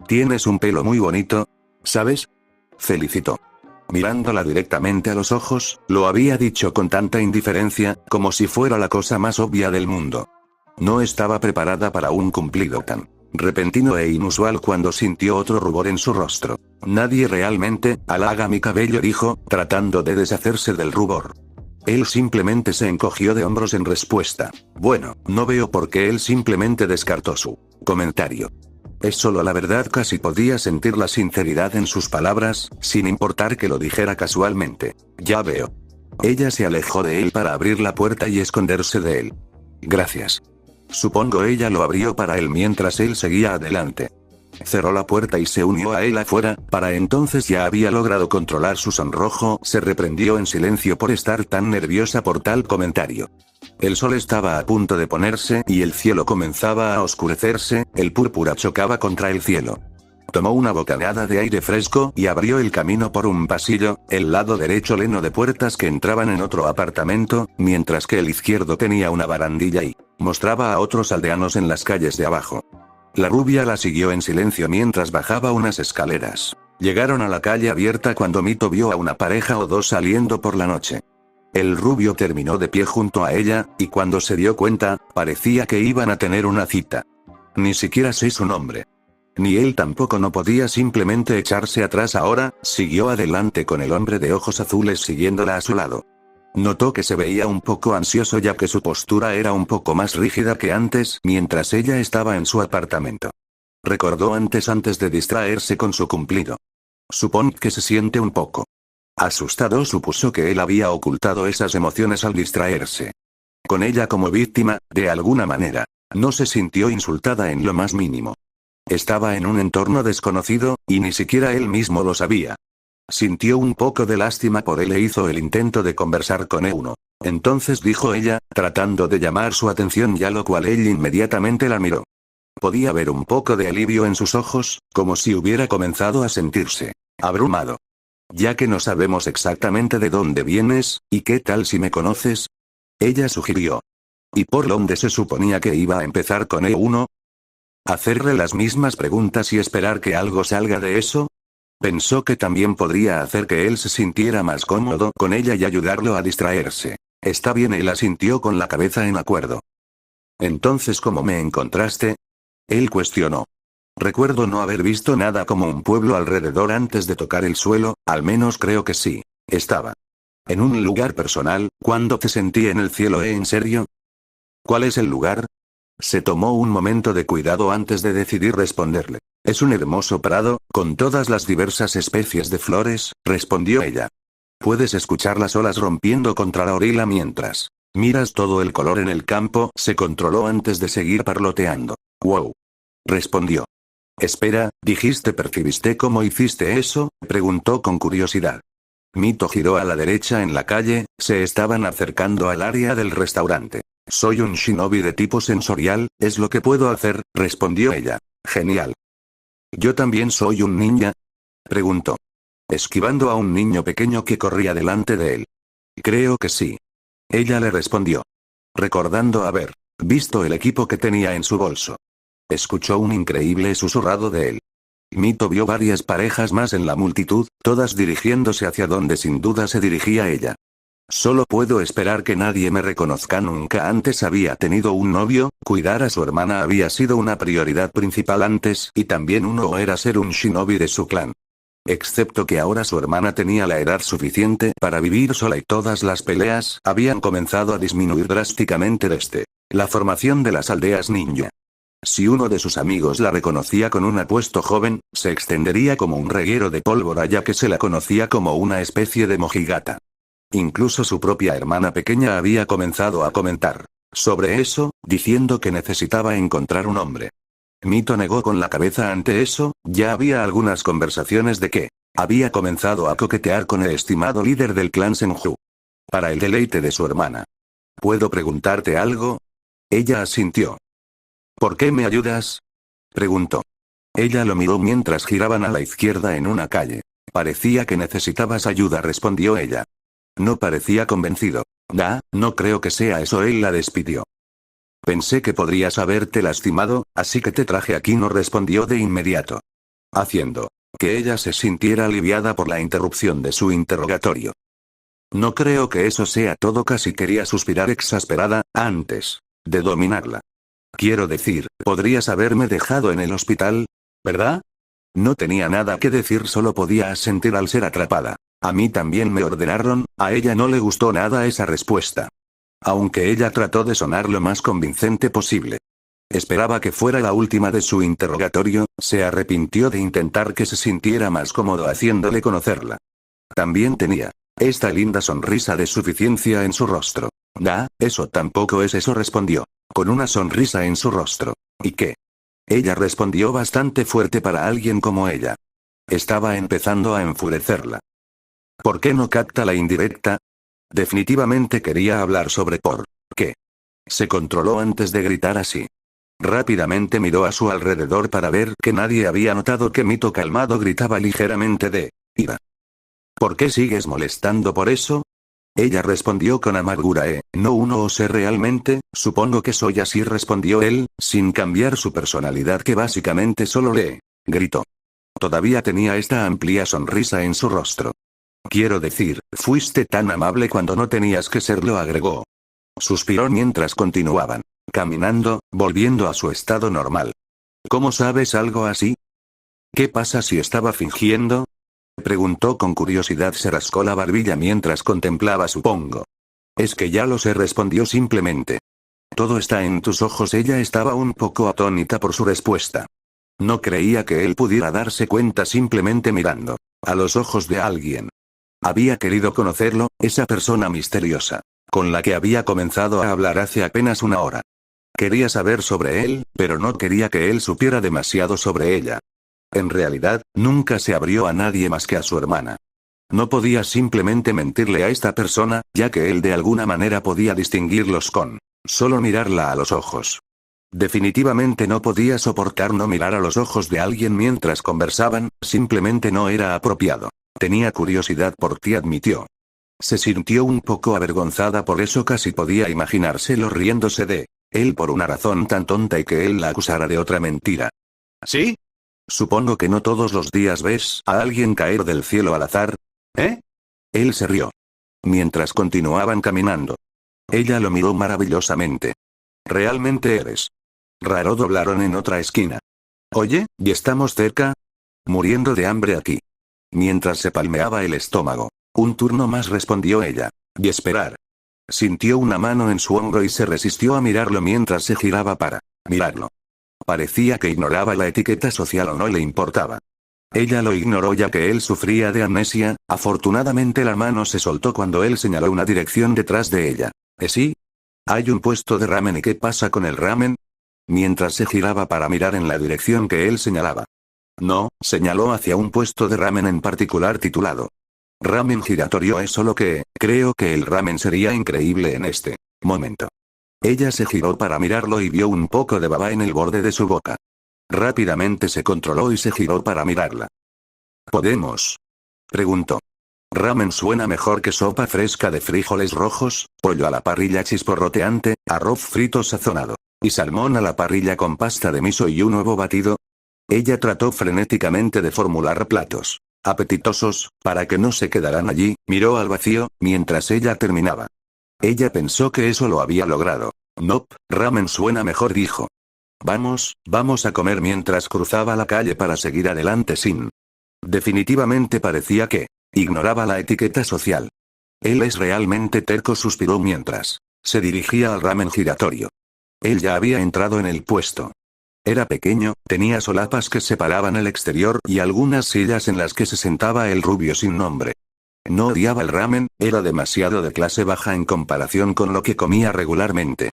Tienes un pelo muy bonito, ¿sabes? Felicitó. Mirándola directamente a los ojos, lo había dicho con tanta indiferencia, como si fuera la cosa más obvia del mundo. No estaba preparada para un cumplido tan repentino e inusual cuando sintió otro rubor en su rostro. Nadie realmente halaga mi cabello, dijo, tratando de deshacerse del rubor. Él simplemente se encogió de hombros en respuesta. Bueno, no veo por qué. Él simplemente descartó su comentario. Es solo la verdad. Casi podía sentir la sinceridad en sus palabras, sin importar que lo dijera casualmente. Ya veo. Ella se alejó de él para abrir la puerta y esconderse de él. Gracias. Supongo ella lo abrió para él mientras él seguía adelante. Cerró la puerta y se unió a él afuera, para entonces ya había logrado controlar su sonrojo, se reprendió en silencio por estar tan nerviosa por tal comentario. El sol estaba a punto de ponerse y el cielo comenzaba a oscurecerse, el púrpura chocaba contra el cielo. Tomó una bocanada de aire fresco y abrió el camino por un pasillo, el lado derecho lleno de puertas que entraban en otro apartamento, mientras que el izquierdo tenía una barandilla y mostraba a otros aldeanos en las calles de abajo. La rubia la siguió en silencio mientras bajaba unas escaleras. Llegaron a la calle abierta cuando Mito vio a una pareja o dos saliendo por la noche. El rubio terminó de pie junto a ella, y cuando se dio cuenta, parecía que iban a tener una cita. Ni siquiera sé su nombre. Ni él tampoco, no podía simplemente echarse atrás ahora, siguió adelante con el hombre de ojos azules siguiéndola a su lado. Notó que se veía un poco ansioso ya que su postura era un poco más rígida que antes mientras ella estaba en su apartamento. Recordó antes de distraerse con su cumplido. Supongo que se siente un poco asustado, supuso que él había ocultado esas emociones al distraerse. Con ella como víctima, de alguna manera, no se sintió insultada en lo más mínimo. Estaba en un entorno desconocido, y ni siquiera él mismo lo sabía. Sintió un poco de lástima por él e hizo el intento de conversar con Euno. Entonces dijo ella, tratando de llamar su atención, ya lo cual él inmediatamente la miró. Podía ver un poco de alivio en sus ojos, como si hubiera comenzado a sentirse abrumado. Ya que no sabemos exactamente de dónde vienes, ¿y qué tal si me conoces? Ella sugirió. ¿Y por dónde se suponía que iba a empezar con Euno? ¿Hacerle las mismas preguntas y esperar que algo salga de eso? Pensó que también podría hacer que él se sintiera más cómodo con ella y ayudarlo a distraerse. Está bien, él asintió con la cabeza en acuerdo. Entonces, ¿cómo me encontraste? Él cuestionó. Recuerdo no haber visto nada como un pueblo alrededor antes de tocar el suelo, al menos creo que sí. Estaba en un lugar personal, cuando te sentí en el cielo, ¿En serio? ¿Cuál es el lugar? Se tomó un momento de cuidado antes de decidir responderle. Es un hermoso prado, con todas las diversas especies de flores, respondió ella. Puedes escuchar las olas rompiendo contra la orilla mientras miras todo el color en el campo. Se controló antes de seguir parloteando. Wow. Respondió. Espera, dijiste, ¿percibiste cómo hiciste eso? Preguntó con curiosidad. Mito giró a la derecha en la calle, se estaban acercando al área del restaurante. Soy un shinobi de tipo sensorial, es lo que puedo hacer, respondió ella. Genial. ¿Yo también soy un ninja? Preguntó. Esquivando a un niño pequeño que corría delante de él. Creo que sí. Ella le respondió. Recordando haber visto el equipo que tenía en su bolso. Escuchó un increíble susurrado de él. Mito vio varias parejas más en la multitud, todas dirigiéndose hacia donde sin duda se dirigía ella. Solo puedo esperar que nadie me reconozca. Nunca antes había tenido un novio, cuidar a su hermana había sido una prioridad principal antes, y también uno era ser un shinobi de su clan. Excepto que ahora su hermana tenía la edad suficiente para vivir sola y todas las peleas habían comenzado a disminuir drásticamente desde la formación de las aldeas ninja. Si uno de sus amigos la reconocía con un apuesto joven, se extendería como un reguero de pólvora ya que se la conocía como una especie de mojigata. Incluso su propia hermana pequeña había comenzado a comentar sobre eso, diciendo que necesitaba encontrar un hombre. Mito negó con la cabeza ante eso, ya había algunas conversaciones de que había comenzado a coquetear con el estimado líder del clan Senju. Para el deleite de su hermana. ¿Puedo preguntarte algo? Ella asintió. ¿Por qué me ayudas? Preguntó. Ella lo miró mientras giraban a la izquierda en una calle. Parecía que necesitabas ayuda, respondió ella. No parecía convencido. No creo que sea eso, él la despidió. Pensé que podrías haberte lastimado, así que te traje aquí, no respondió de inmediato. Haciendo que ella se sintiera aliviada por la interrupción de su interrogatorio. No creo que eso sea todo, casi quería suspirar exasperada, antes de dominarla. Quiero decir, podrías haberme dejado en el hospital, ¿verdad? No tenía nada que decir, solo podía asentir al ser atrapada. A mí también me ordenaron, a ella no le gustó nada esa respuesta. Aunque ella trató de sonar lo más convincente posible. Esperaba que fuera la última de su interrogatorio, se arrepintió de intentar que se sintiera más cómodo haciéndole conocerla. También tenía esta linda sonrisa de suficiencia en su rostro. Eso tampoco es eso, respondió, con una sonrisa en su rostro. ¿Y qué? Ella respondió bastante fuerte para alguien como ella. Estaba empezando a enfurecerla. ¿Por qué no capta la indirecta? Definitivamente quería hablar sobre por qué. Se controló antes de gritar así. Rápidamente miró a su alrededor para ver que nadie había notado que Mito calmado gritaba ligeramente de ira. ¿Por qué sigues molestando por eso? Ella respondió con amargura. No sé realmente, supongo que soy así, respondió él, sin cambiar su personalidad que básicamente solo le gritó. Todavía tenía esta amplia sonrisa en su rostro. Quiero decir, fuiste tan amable cuando no tenías que serlo, agregó. Suspiró mientras continuaban. caminando, volviendo a su estado normal. ¿Cómo sabes algo así? ¿Qué pasa si estaba fingiendo? Preguntó con curiosidad. Se rascó la barbilla mientras contemplaba. Supongo. Es que ya lo sé, respondió simplemente. Todo está en tus ojos. Ella estaba un poco atónita por su respuesta. No creía que él pudiera darse cuenta simplemente mirando a los ojos de alguien. Había querido conocerlo, esa persona misteriosa, con la que había comenzado a hablar hace apenas una hora. Quería saber sobre él, pero no quería que él supiera demasiado sobre ella. En realidad, nunca se abrió a nadie más que a su hermana. No podía simplemente mentirle a esta persona, ya que él de alguna manera podía distinguirlos con solo mirarla a los ojos. Definitivamente no podía soportar no mirar a los ojos de alguien mientras conversaban, simplemente no era apropiado. Tenía curiosidad por ti, admitió. Se sintió un poco avergonzada por eso, casi podía imaginárselo riéndose de él por una razón tan tonta y que él la acusara de otra mentira. ¿Sí? Supongo que no todos los días ves a alguien caer del cielo al azar. ¿Eh? Él se rió. Mientras continuaban caminando. Ella lo miró maravillosamente. Realmente eres raro. Doblaron en otra esquina. Oye, ¿y estamos cerca? Muriendo de hambre aquí. Mientras se palmeaba el estómago. Un turno más, respondió ella. Y esperar. Sintió una mano en su hombro y se resistió a mirarlo mientras se giraba para mirarlo. Parecía que ignoraba la etiqueta social o no le importaba. Ella lo ignoró ya que él sufría de amnesia. Afortunadamente la mano se soltó cuando él señaló una dirección detrás de ella. ¿Sí? Hay un puesto de ramen. ¿Y qué pasa con el ramen? Mientras se giraba para mirar en la dirección que él señalaba. No, señaló hacia un puesto de ramen en particular titulado Ramen giratorio. Es solo que, creo que el ramen sería increíble en este momento. Ella se giró para mirarlo y vio un poco de baba en el borde de su boca. Rápidamente se controló y se giró para mirarla. ¿Podemos? Preguntó. Ramen suena mejor que sopa fresca de frijoles rojos, pollo a la parrilla chisporroteante, arroz frito sazonado, y salmón a la parrilla con pasta de miso y un huevo batido. Ella trató frenéticamente de formular platos apetitosos, para que no se quedaran allí. Miró al vacío, mientras ella terminaba. Ella pensó que eso lo había logrado. Nope, ramen suena mejor, dijo. Vamos a comer mientras cruzaba la calle para seguir adelante sin. Definitivamente parecía que ignoraba la etiqueta social. Él es realmente terco, suspiró mientras se dirigía al ramen giratorio. Él ya había entrado en el puesto. Era pequeño, tenía solapas que separaban el exterior y algunas sillas en las que se sentaba el rubio sin nombre. No odiaba el ramen, era demasiado de clase baja en comparación con lo que comía regularmente.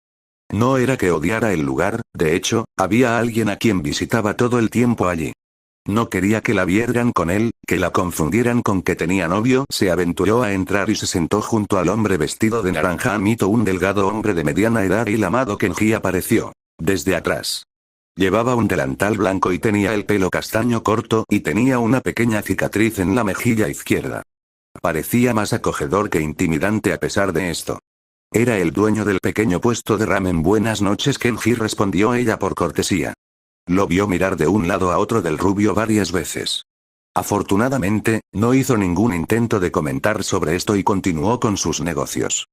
No era que odiara el lugar, de hecho, había alguien a quien visitaba todo el tiempo allí. No quería que la vieran con él, que la confundieran con que tenía novio. Se aventuró a entrar y se sentó junto al hombre vestido de naranja. Amito, un delgado hombre de mediana edad, y el amado Kenji apareció desde atrás. Llevaba un delantal blanco y tenía el pelo castaño corto y tenía una pequeña cicatriz en la mejilla izquierda. Parecía más acogedor que intimidante a pesar de esto. Era el dueño del pequeño puesto de ramen. Buenas noches, Kenji, respondió ella por cortesía. Lo vio mirar de un lado a otro del rubio varias veces. Afortunadamente, no hizo ningún intento de comentar sobre esto y continuó con sus negocios.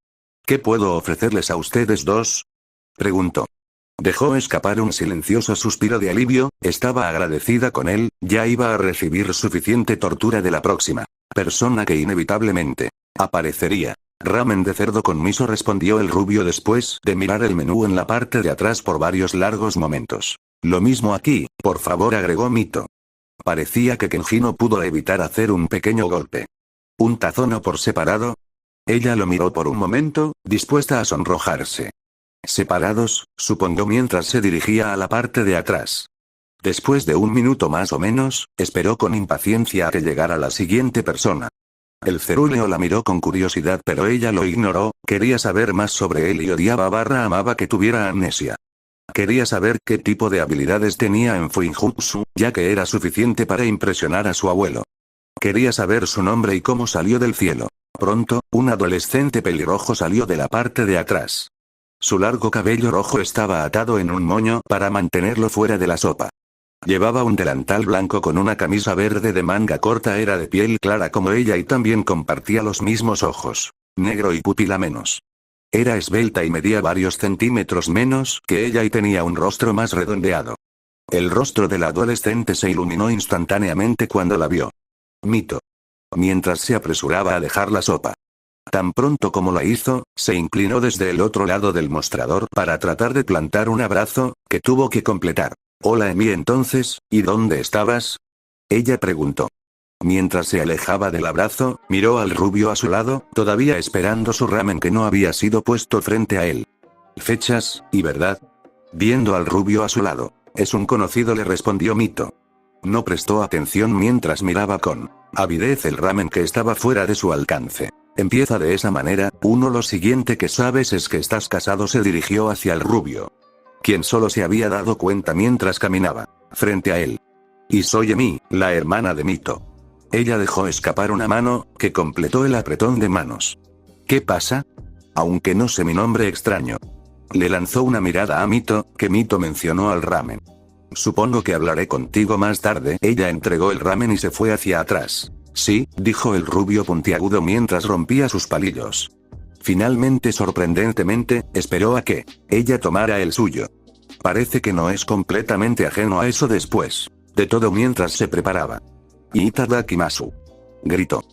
¿Qué puedo ofrecerles a ustedes dos? Preguntó. Dejó escapar un silencioso suspiro de alivio. Estaba agradecida con él, ya iba a recibir suficiente tortura de la próxima persona que inevitablemente aparecería. Ramen de cerdo con miso, respondió el rubio después de mirar el menú en la parte de atrás por varios largos momentos. Lo mismo aquí, por favor, agregó Mito. Parecía que Kenji no pudo evitar hacer un pequeño golpe. ¿Un tazón o por separado? Ella lo miró por un momento, dispuesta a sonrojarse. Separados, supongo, mientras se dirigía a la parte de atrás. Después de un minuto más o menos, esperó con impaciencia a que llegara la siguiente persona. El cerúleo la miró con curiosidad, pero ella lo ignoró. Quería saber más sobre él y amaba que tuviera amnesia. Quería saber qué tipo de habilidades tenía en Fuinjutsu, ya que era suficiente para impresionar a su abuelo. Quería saber su nombre y cómo salió del cielo. Pronto, un adolescente pelirrojo salió de la parte de atrás. Su largo cabello rojo estaba atado en un moño para mantenerlo fuera de la sopa. Llevaba un delantal blanco con una camisa verde de manga corta. Era de piel clara como ella y también compartía los mismos ojos. Negro y pupila menos. Era esbelta y medía varios centímetros menos que ella y tenía un rostro más redondeado. El rostro del adolescente se iluminó instantáneamente cuando la vio. Mito. Mientras se apresuraba a dejar la sopa. Tan pronto como la hizo, se inclinó desde el otro lado del mostrador para tratar de plantar un abrazo, que tuvo que completar. Hola Emi entonces, ¿y dónde estabas? Ella preguntó. Mientras se alejaba del abrazo, miró al rubio a su lado, todavía esperando su ramen que no había sido puesto frente a él. Fechas, ¿y verdad? Viendo al rubio a su lado. Es un conocido, le respondió Mito. No prestó atención mientras miraba con avidez el ramen que estaba fuera de su alcance. Empieza de esa manera, lo siguiente que sabes es que estás casado, se dirigió hacia el rubio. Quien solo se había dado cuenta mientras caminaba frente a él. Y soy Emi, la hermana de Mito. Ella dejó escapar una mano, que completó el apretón de manos. ¿Qué pasa? Aunque no sé mi nombre extraño. Le lanzó una mirada a Mito, que Mito mencionó al ramen. Supongo que hablaré contigo más tarde. Ella entregó el ramen y se fue hacia atrás. Sí, dijo el rubio puntiagudo mientras rompía sus palillos. Finalmente, sorprendentemente, esperó a que ella tomara el suyo. Parece que no es completamente ajeno a eso después de todo mientras se preparaba. Itadakimasu. Gritó.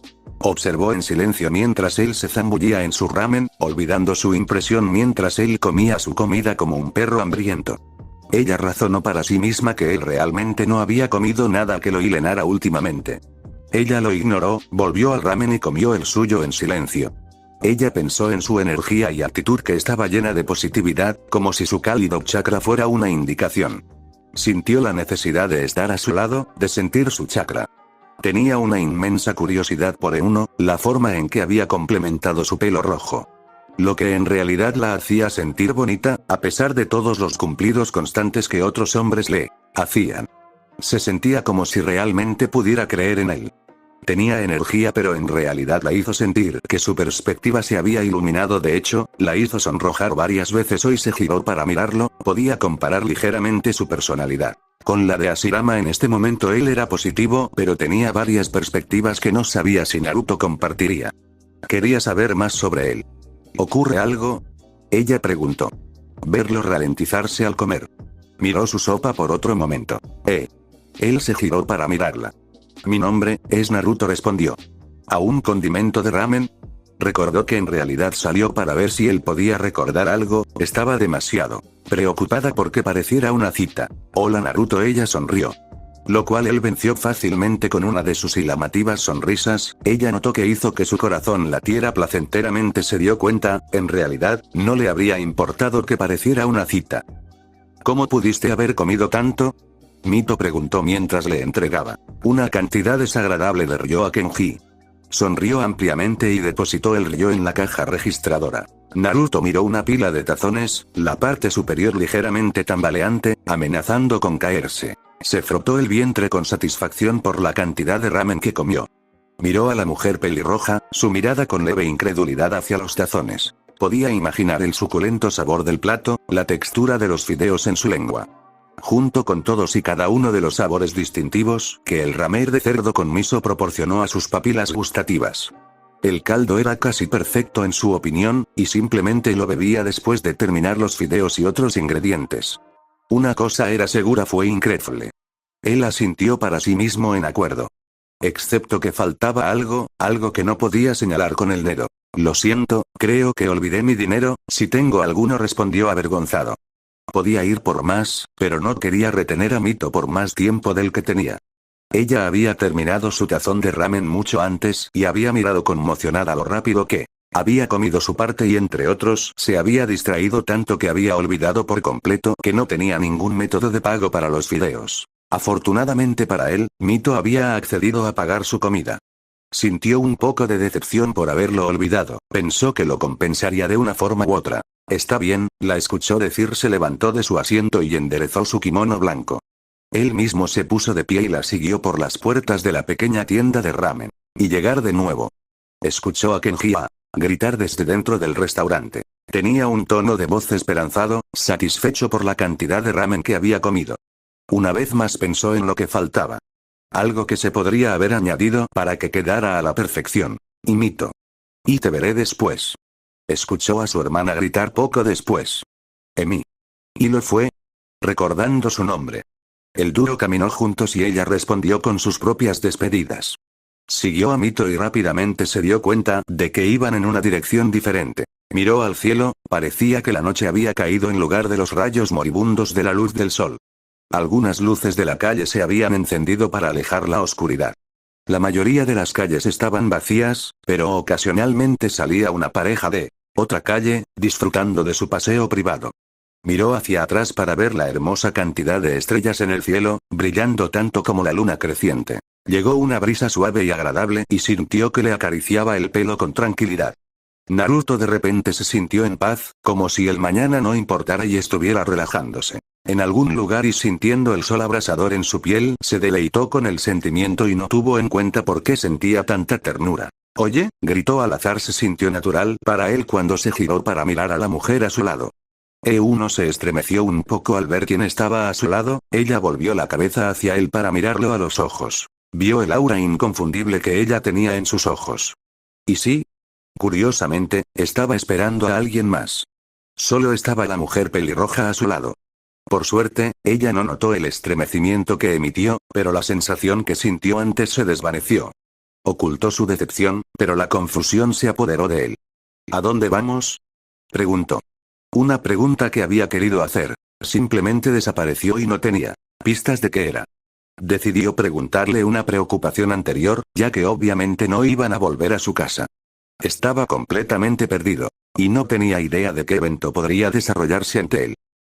Observó en silencio mientras él se zambullía en su ramen, olvidando su impresión mientras él comía su comida como un perro hambriento. Ella razonó para sí misma que él realmente no había comido nada que lo hilenara últimamente. Ella lo ignoró, volvió al ramen y comió el suyo en silencio. Ella pensó en su energía y actitud que estaba llena de positividad, como si su cálido chakra fuera una indicación. Sintió la necesidad de estar a su lado, de sentir su chakra. Tenía una inmensa curiosidad por la forma en que había complementado su pelo rojo. Lo que en realidad la hacía sentir bonita, a pesar de todos los cumplidos constantes que otros hombres le hacían. Se sentía como si realmente pudiera creer en él. Tenía energía, pero en realidad la hizo sentir que su perspectiva se había iluminado. De hecho, la hizo sonrojar varias veces. Hoy se giró para mirarlo, podía comparar ligeramente su personalidad con la de Hashirama en este momento. Él era positivo, pero tenía varias perspectivas que no sabía si Naruto compartiría. Quería saber más sobre él. ¿Ocurre algo? Ella preguntó. Verlo ralentizarse al comer. Miró su sopa por otro momento. Él se giró para mirarla. Mi nombre es Naruto, respondió. ¿A un condimento de ramen? Recordó que en realidad salió para ver si él podía recordar algo, estaba demasiado preocupada porque pareciera una cita. Hola Naruto, ella sonrió. Lo cual él venció fácilmente con una de sus llamativas sonrisas. Ella notó que hizo que su corazón latiera placenteramente. Se dio cuenta, en realidad, no le habría importado que pareciera una cita. ¿Cómo pudiste haber comido tanto? Mito preguntó mientras le entregaba una cantidad desagradable de ryo a Kenji. Sonrió ampliamente y depositó el ryo en la caja registradora. Naruto miró una pila de tazones, la parte superior ligeramente tambaleante, amenazando con caerse. Se frotó el vientre con satisfacción por la cantidad de ramen que comió. Miró a la mujer pelirroja, su mirada con leve incredulidad hacia los tazones. Podía imaginar el suculento sabor del plato, la textura de los fideos en su lengua. Junto con todos y cada uno de los sabores distintivos que el ramen de cerdo con miso proporcionó a sus papilas gustativas. El caldo era casi perfecto en su opinión, y simplemente lo bebía después de terminar los fideos y otros ingredientes. Una cosa era segura, fue increíble. Él asintió para sí mismo en acuerdo. Excepto que faltaba algo que no podía señalar con el dedo. Lo siento, creo que olvidé mi dinero, si tengo alguno, respondió avergonzado. Podía ir por más, pero no quería retener a Mito por más tiempo del que tenía. Ella había terminado su tazón de ramen mucho antes y había mirado conmocionada lo rápido que había comido su parte y entre otros, se había distraído tanto que había olvidado por completo que no tenía ningún método de pago para los fideos. Afortunadamente para él, Mito había accedido a pagar su comida. Sintió un poco de decepción por haberlo olvidado, pensó que lo compensaría de una forma u otra. Está bien, la escuchó decir. Se levantó de su asiento y enderezó su kimono blanco. Él mismo se puso de pie y la siguió por las puertas de la pequeña tienda de ramen. Y llegar de nuevo. Escuchó a Kenji gritar desde dentro del restaurante. Tenía un tono de voz esperanzado, satisfecho por la cantidad de ramen que había comido. Una vez más pensó en lo que faltaba. Algo que se podría haber añadido para que quedara a la perfección. Y Mito. Y te veré después. escuchó a su hermana gritar poco después. Emi. ¿Y lo fue? Recordando su nombre. El dúo caminó juntos y ella respondió con sus propias despedidas. Siguió a Mito y rápidamente se dio cuenta de que iban en una dirección diferente. Miró al cielo, parecía que la noche había caído en lugar de los rayos moribundos de la luz del sol. Algunas luces de la calle se habían encendido para alejar la oscuridad. La mayoría de las calles estaban vacías, pero ocasionalmente salía una pareja de otra calle, disfrutando de su paseo privado. Miró hacia atrás para ver la hermosa cantidad de estrellas en el cielo, brillando tanto como la luna creciente. Llegó una brisa suave y agradable y sintió que le acariciaba el pelo con tranquilidad. Naruto de repente se sintió en paz, como si el mañana no importara y estuviera relajándose. En algún lugar y sintiendo el sol abrasador en su piel, se deleitó con el sentimiento y no tuvo en cuenta por qué sentía tanta ternura. «Oye», gritó al azar, se sintió natural para él cuando se giró para mirar a la mujer a su lado. Uno se estremeció un poco al ver quién estaba a su lado, ella volvió la cabeza hacia él para mirarlo a los ojos. Vio el aura inconfundible que ella tenía en sus ojos. ¿Y sí? Curiosamente, estaba esperando a alguien más. Solo estaba la mujer pelirroja a su lado. Por suerte, ella no notó el estremecimiento que emitió, pero la sensación que sintió antes se desvaneció. Ocultó su decepción, pero la confusión se apoderó de él. ¿A dónde vamos?, preguntó. Una pregunta que había querido hacer. Simplemente desapareció y no tenía pistas de qué era. Decidió preguntarle una preocupación anterior, ya que obviamente no iban a volver a su casa. Estaba completamente perdido. Y no tenía idea de qué evento podría desarrollarse ante él.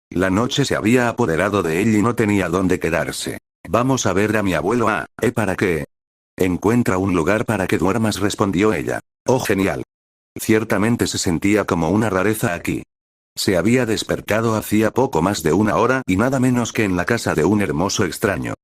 La noche se había apoderado de él y no tenía dónde quedarse. Vamos a ver a mi abuelo. ¿Para qué? Encuentra un lugar para que duermas, respondió ella. Oh, genial. Ciertamente se sentía como una rareza aquí. Se había despertado hacía poco más de una hora y nada menos que en la casa de un hermoso extraño.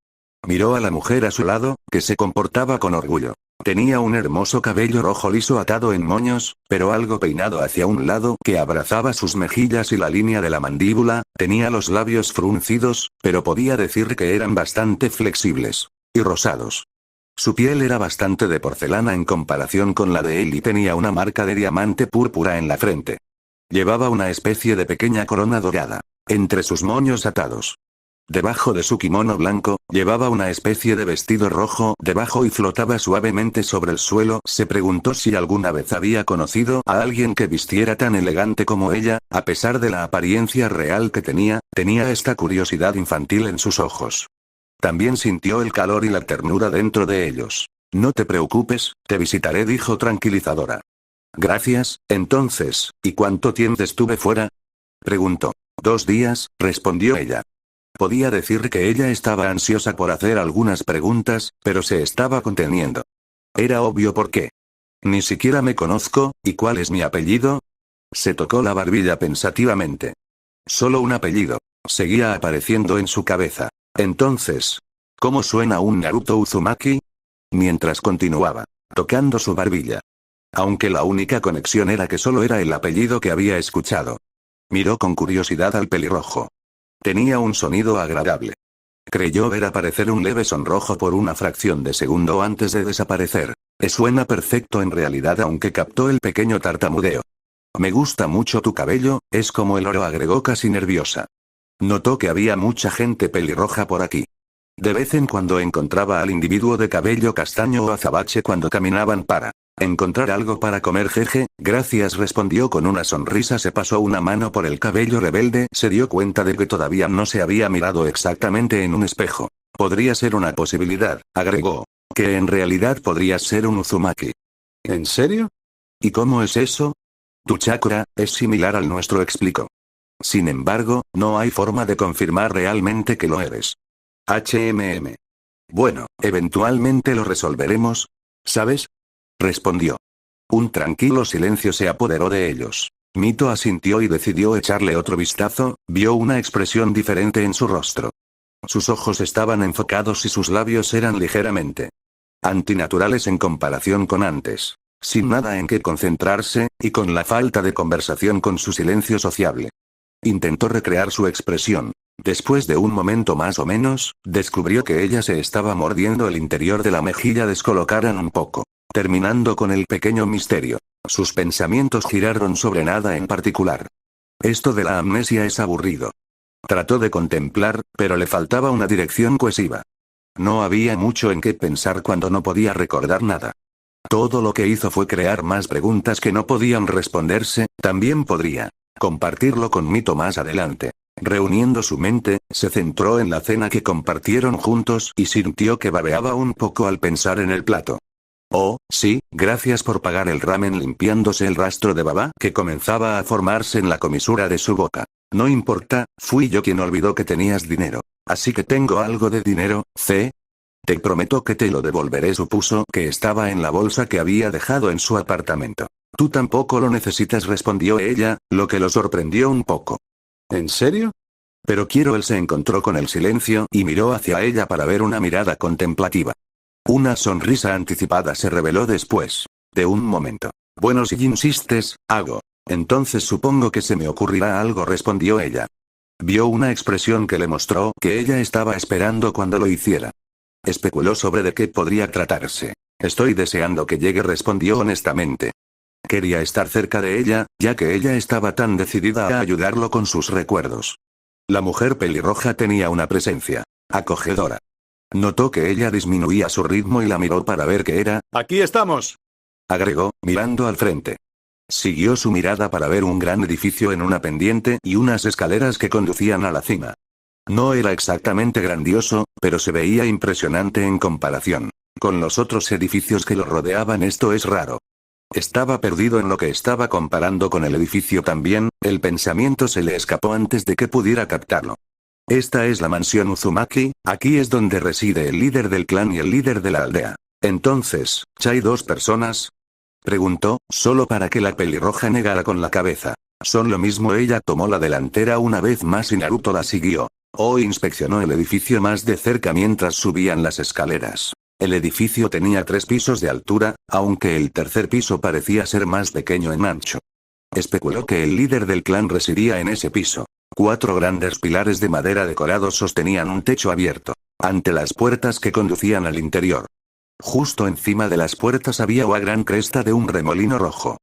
Miró a la mujer a su lado, que se comportaba con orgullo. Tenía un hermoso cabello rojo liso atado en moños, pero algo peinado hacia un lado que abrazaba sus mejillas y la línea de la mandíbula, tenía los labios fruncidos, pero podía decir que eran bastante flexibles. Y rosados. Su piel era bastante de porcelana en comparación con la de él y tenía una marca de diamante púrpura en la frente. Llevaba una especie de pequeña corona dorada. Entre sus moños atados. Debajo de su kimono blanco, llevaba una especie de vestido rojo debajo y flotaba suavemente sobre el suelo. Se preguntó si alguna vez había conocido a alguien que vistiera tan elegante como ella, a pesar de la apariencia real que tenía esta curiosidad infantil en sus ojos. También sintió el calor y la ternura dentro de ellos. No te preocupes, te visitaré, dijo tranquilizadora. Gracias, entonces, ¿y cuánto tiempo estuve fuera?, preguntó. 2 días, respondió ella. Podía decir que ella estaba ansiosa por hacer algunas preguntas, pero se estaba conteniendo. Era obvio por qué. Ni siquiera me conozco, ¿y cuál es mi apellido? Se tocó la barbilla pensativamente. Solo un apellido. Seguía apareciendo en su cabeza. Entonces, ¿cómo suena un Naruto Uzumaki? Mientras continuaba, tocando su barbilla. Aunque la única conexión era que solo era el apellido que había escuchado. Miró con curiosidad al pelirrojo. Tenía un sonido agradable. Creyó ver aparecer un leve sonrojo por una fracción de segundo antes de desaparecer. Suena perfecto en realidad, aunque captó el pequeño tartamudeo. Me gusta mucho tu cabello, es como el oro, agregó casi nerviosa. Notó que había mucha gente pelirroja por aquí. De vez en cuando encontraba al individuo de cabello castaño o azabache cuando caminaban para encontrar algo para comer. Jeje, gracias, respondió con una sonrisa. Se pasó una mano por el cabello rebelde, se dio cuenta de que todavía no se había mirado exactamente en un espejo. Podría ser una posibilidad, agregó. Que en realidad podría ser un Uzumaki. ¿En serio? ¿Y cómo es eso? Tu chakra es similar al nuestro, explicó. Sin embargo, no hay forma de confirmar realmente que lo eres. Bueno, eventualmente lo resolveremos, ¿sabes? Respondió. Un tranquilo silencio se apoderó de ellos. Mito asintió y decidió echarle otro vistazo, vio una expresión diferente en su rostro. Sus ojos estaban enfocados y sus labios eran ligeramente antinaturales en comparación con antes. Sin nada en qué concentrarse, y con la falta de conversación con su silencio sociable. Intentó recrear su expresión. Después de un momento más o menos, descubrió que ella se estaba mordiendo el interior de la mejilla. Descolocaran un poco. terminando con el pequeño misterio. Sus pensamientos giraron sobre nada en particular. Esto de la amnesia es aburrido. Trató de contemplar, pero le faltaba una dirección cohesiva. No había mucho en qué pensar cuando no podía recordar nada. Todo lo que hizo fue crear más preguntas que no podían responderse. También podría compartirlo con Mito más adelante. Reuniendo su mente, se centró en la cena que compartieron juntos y sintió que babeaba un poco al pensar en el plato. Oh, sí, gracias por pagar el ramen, limpiándose el rastro de baba que comenzaba a formarse en la comisura de su boca. No importa, fui yo quien olvidó que tenías dinero. Así que tengo algo de dinero, ¿C? Te prometo que te lo devolveré. Supuso que estaba en la bolsa que había dejado en su apartamento. Tú tampoco lo necesitas, respondió ella, lo que lo sorprendió un poco. ¿En serio? Pero quiero. Él se encontró con el silencio y miró hacia ella para ver una mirada contemplativa. Una sonrisa anticipada se reveló después de un momento. Bueno, si insistes, hago. Entonces supongo que se me ocurrirá algo, respondió ella. Vio una expresión que le mostró que ella estaba esperando cuando lo hiciera. Especuló sobre de qué podría tratarse. Estoy deseando que llegue, respondió honestamente. Quería estar cerca de ella, ya que ella estaba tan decidida a ayudarlo con sus recuerdos. La mujer pelirroja tenía una presencia acogedora. Notó que ella disminuía su ritmo y la miró para ver qué era. Aquí estamos, Agregó, mirando al frente. Siguió su mirada para ver un gran edificio en una pendiente y unas escaleras que conducían a la cima. No era exactamente grandioso, pero se veía impresionante en comparación con los otros edificios que lo rodeaban. Esto es raro. Estaba perdido en lo que estaba comparando con el edificio también. El pensamiento se le escapó antes de que pudiera captarlo. Esta es la mansión Uzumaki, aquí es donde reside el líder del clan y el líder de la aldea. Entonces, ¿hay dos personas? Preguntó, solo para que la pelirroja negara con la cabeza. Son lo mismo. Ella tomó la delantera una vez más y Naruto la siguió. Inspeccionó el edificio más de cerca mientras subían las escaleras. El edificio tenía 3 pisos de altura, aunque el tercer piso parecía ser más pequeño en ancho. Especuló que el líder del clan residía en ese piso. 4 grandes pilares de madera decorados sostenían un techo abierto ante las puertas que conducían al interior. Justo encima de las puertas había una gran cresta de un remolino rojo.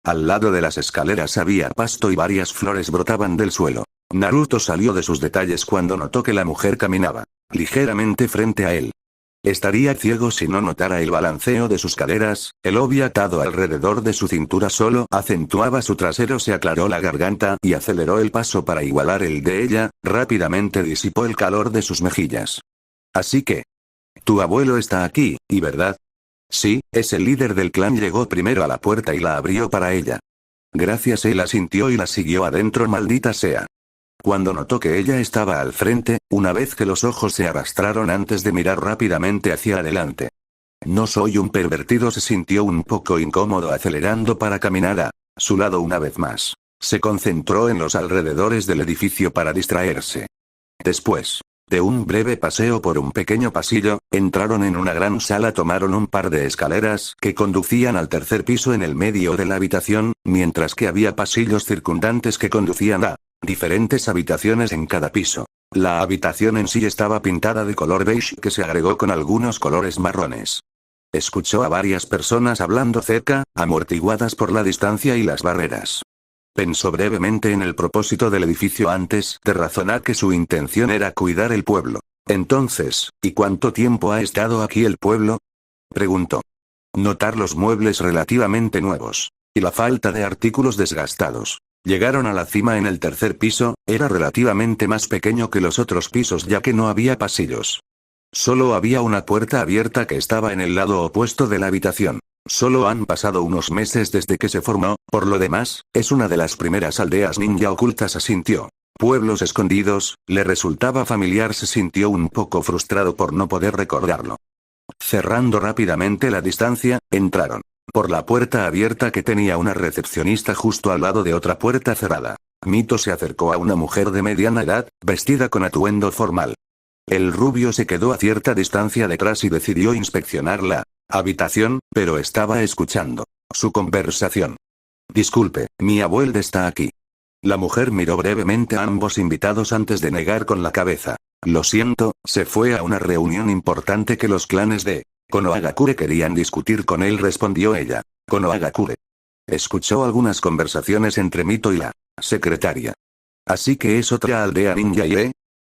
Al lado de las escaleras había pasto y varias flores brotaban del suelo. Naruto salió de sus detalles cuando notó que la mujer caminaba ligeramente frente a él. Estaría ciego si no notara el balanceo de sus caderas. El obi atado alrededor de su cintura solo acentuaba su trasero. Se aclaró la garganta y aceleró el paso para igualar el de ella. Rápidamente disipó el calor de sus mejillas. Así que, tu abuelo está aquí, ¿y verdad? Sí, es el líder del clan. Llegó primero a la puerta y la abrió para ella. Gracias. Él asintió y la siguió adentro. Maldita sea. Cuando notó que ella estaba al frente, una vez que los ojos se arrastraron antes de mirar rápidamente hacia adelante. No soy un pervertido. Se sintió un poco incómodo acelerando para caminar a su lado una vez más. Se concentró en los alrededores del edificio para distraerse. Después de un breve paseo por un pequeño pasillo, entraron en una gran sala. Tomaron un par de escaleras que conducían al tercer piso en el medio de la habitación, mientras que había pasillos circundantes que conducían a diferentes habitaciones en cada piso. La habitación en sí estaba pintada de color beige que se agregó con algunos colores marrones. Escuchó a varias personas hablando cerca, amortiguadas por la distancia y las barreras. Pensó brevemente en el propósito del edificio antes de razonar que su intención era cuidar el pueblo. Entonces, ¿y cuánto tiempo ha estado aquí el pueblo? Preguntó. Notar los muebles relativamente nuevos y la falta de artículos desgastados. Llegaron a la cima en el tercer piso. Era relativamente más pequeño que los otros pisos ya que no había pasillos. Solo había una puerta abierta que estaba en el lado opuesto de la habitación. Solo han pasado unos meses desde que se formó, por lo demás, es una de las primeras aldeas ninja ocultas. Asintió. Pueblos escondidos, le resultaba familiar. Se sintió un poco frustrado por no poder recordarlo. Cerrando rápidamente la distancia, entraron por la puerta abierta que tenía una recepcionista justo al lado de otra puerta cerrada. Mito se acercó a una mujer de mediana edad, vestida con atuendo formal. El rubio se quedó a cierta distancia detrás y decidió inspeccionar la habitación, pero estaba escuchando su conversación. Disculpe, mi abuelo está aquí. La mujer miró brevemente a ambos invitados antes de negar con la cabeza. Lo siento, se fue a una reunión importante que los clanes de Konohagakure querían discutir con él, respondió ella. Konohagakure escuchó algunas conversaciones entre Mito y la secretaria. Así que es otra aldea ninja y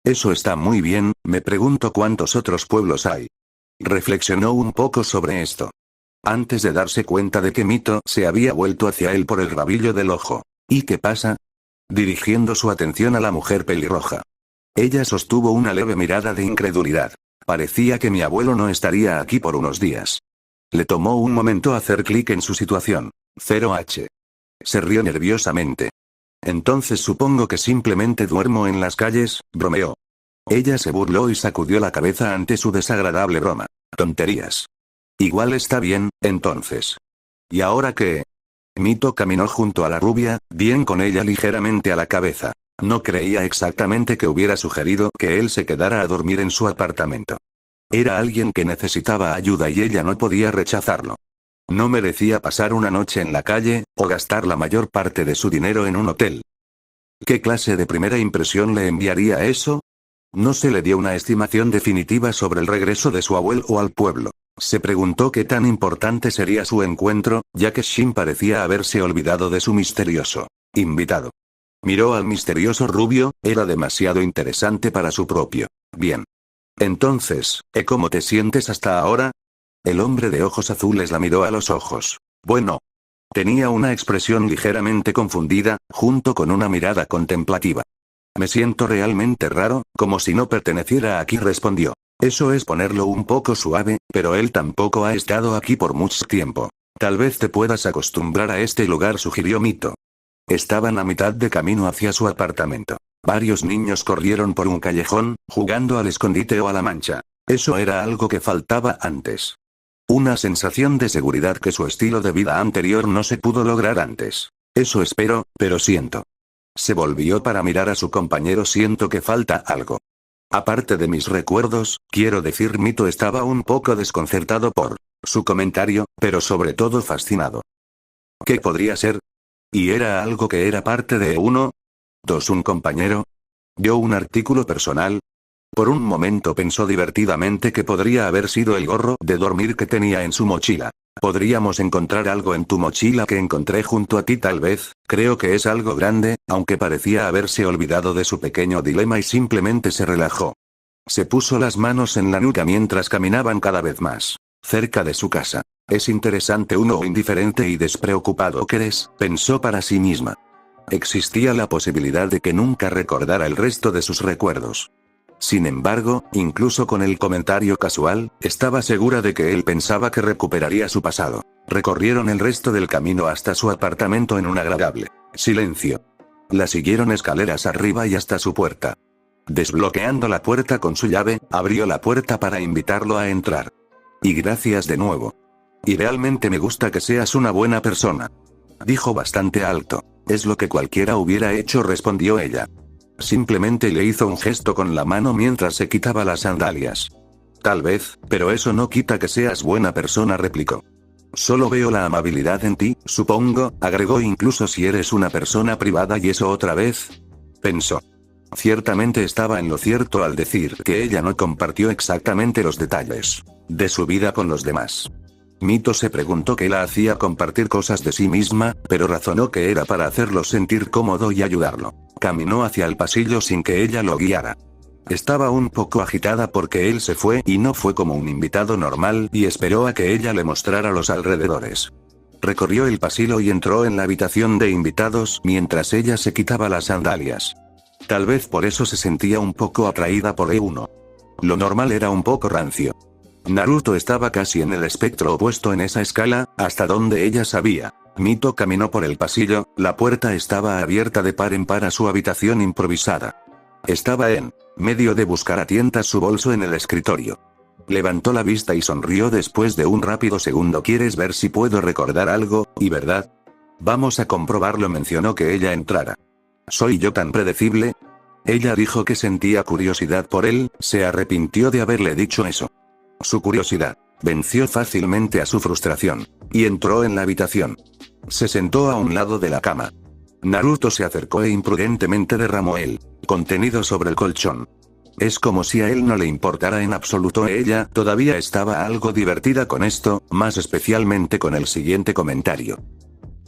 eso está muy bien, me pregunto cuántos otros pueblos hay. Reflexionó un poco sobre esto. Antes de darse cuenta de que Mito se había vuelto hacia él por el rabillo del ojo. ¿Y qué pasa? Dirigiendo su atención a la mujer pelirroja. Ella sostuvo una leve mirada de incredulidad. Parecía que mi abuelo no estaría aquí por unos días. Le tomó un momento hacer clic en su situación. 0H. Se rió nerviosamente. Entonces supongo que simplemente duermo en las calles, bromeó. Ella se burló y sacudió la cabeza ante su desagradable broma. Tonterías. Igual está bien, entonces. ¿Y ahora qué? Mito caminó junto a la rubia, bien con ella ligeramente a la cabeza. No creía exactamente que hubiera sugerido que él se quedara a dormir en su apartamento. Era alguien que necesitaba ayuda y ella no podía rechazarlo. No merecía pasar una noche en la calle, o gastar la mayor parte de su dinero en un hotel. ¿Qué clase de primera impresión le enviaría eso? No se le dio una estimación definitiva sobre el regreso de su abuelo al pueblo. Se preguntó qué tan importante sería su encuentro, ya que Shin parecía haberse olvidado de su misterioso invitado. Miró al misterioso rubio, era demasiado interesante para su propio bien. Entonces, ¿cómo te sientes hasta ahora? El hombre de ojos azules la miró a los ojos. Bueno. Tenía una expresión ligeramente confundida, junto con una mirada contemplativa. Me siento realmente raro, como si no perteneciera aquí, respondió. Eso es ponerlo un poco suave, pero él tampoco ha estado aquí por mucho tiempo. Tal vez te puedas acostumbrar a este lugar, sugirió Mito. Estaban a mitad de camino hacia su apartamento. Varios niños corrieron por un callejón, jugando al escondite o a la mancha. Eso era algo que faltaba antes. Una sensación de seguridad que su estilo de vida anterior no se pudo lograr antes. Eso espero, pero siento. Se volvió para mirar a su compañero. Siento que falta algo. Aparte de mis recuerdos, quiero decir, Mito estaba un poco desconcertado por su comentario, pero sobre todo fascinado. ¿Qué podría ser? ¿Y era algo que era parte de uno? ¿Dos un compañero? ¿Yo un artículo personal? Por un momento pensó divertidamente que podría haber sido el gorro de dormir que tenía en su mochila. Podríamos encontrar algo en tu mochila que encontré junto a ti, tal vez. Creo que es algo grande, aunque parecía haberse olvidado de su pequeño dilema y simplemente se relajó. Se puso las manos en la nuca mientras caminaban cada vez más cerca de su casa. Es interesante uno indiferente y despreocupado que eres, pensó para sí misma. Existía la posibilidad de que nunca recordara el resto de sus recuerdos. Sin embargo, incluso con el comentario casual, estaba segura de que él pensaba que recuperaría su pasado. Recorrieron el resto del camino hasta su apartamento en un agradable silencio. La siguieron escaleras arriba y hasta su puerta. Desbloqueando la puerta con su llave, abrió la puerta para invitarlo a entrar. Y gracias de nuevo. Y realmente me gusta que seas una buena persona. Dijo bastante alto. Es lo que cualquiera hubiera hecho, respondió ella. Simplemente le hizo un gesto con la mano mientras se quitaba las sandalias. Tal vez, pero eso no quita que seas buena persona, replicó. Solo veo la amabilidad en ti, supongo, agregó, incluso si eres una persona privada. ¿Y eso otra vez? Pensó. Ciertamente estaba en lo cierto al decir que ella no compartió exactamente los detalles de su vida con los demás. Mito se preguntó qué la hacía compartir cosas de sí misma, pero razonó que era para hacerlo sentir cómodo y ayudarlo. Caminó hacia el pasillo sin que ella lo guiara. Estaba un poco agitada porque él se fue y no fue como un invitado normal, y esperó a que ella le mostrara los alrededores. Recorrió el pasillo y entró en la habitación de invitados mientras ella se quitaba las sandalias. Tal vez por eso se sentía un poco atraída por E1. Lo normal era un poco rancio. Naruto estaba casi en el espectro opuesto en esa escala, hasta donde ella sabía. Mito caminó por el pasillo, la puerta estaba abierta de par en par a su habitación improvisada. Estaba en medio de buscar a tientas su bolso en el escritorio. Levantó la vista y sonrió después de un rápido segundo. ¿Quieres ver si puedo recordar algo, y verdad? Vamos a comprobarlo, mencionó que ella entrara. ¿Soy yo tan predecible? Ella dijo que sentía curiosidad por él, se arrepintió de haberle dicho eso. Su curiosidad venció fácilmente a su frustración, y entró en la habitación. Se sentó a un lado de la cama. Naruto se acercó e imprudentemente derramó el contenido sobre el colchón. Es como si a él no le importara en absoluto. Ella todavía estaba algo divertida con esto, más especialmente con el siguiente comentario.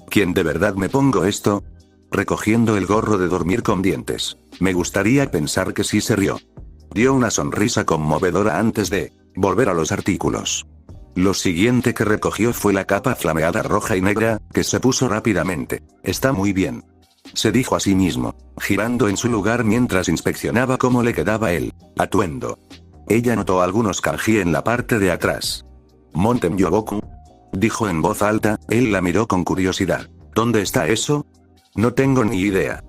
¿Quién de verdad me pongo esto? Recogiendo el gorro de dormir con dientes. Me gustaría pensar que sí se rió. Dio una sonrisa conmovedora antes de volver a los artículos. Lo siguiente que recogió fue la capa flameada roja y negra, que se puso rápidamente. Está muy bien. Se dijo a sí mismo, girando en su lugar mientras inspeccionaba cómo le quedaba el atuendo. Ella notó algunos kanji en la parte de atrás. Monten Yoboku, dijo en voz alta. Él la miró con curiosidad. ¿Dónde está eso? No tengo ni idea.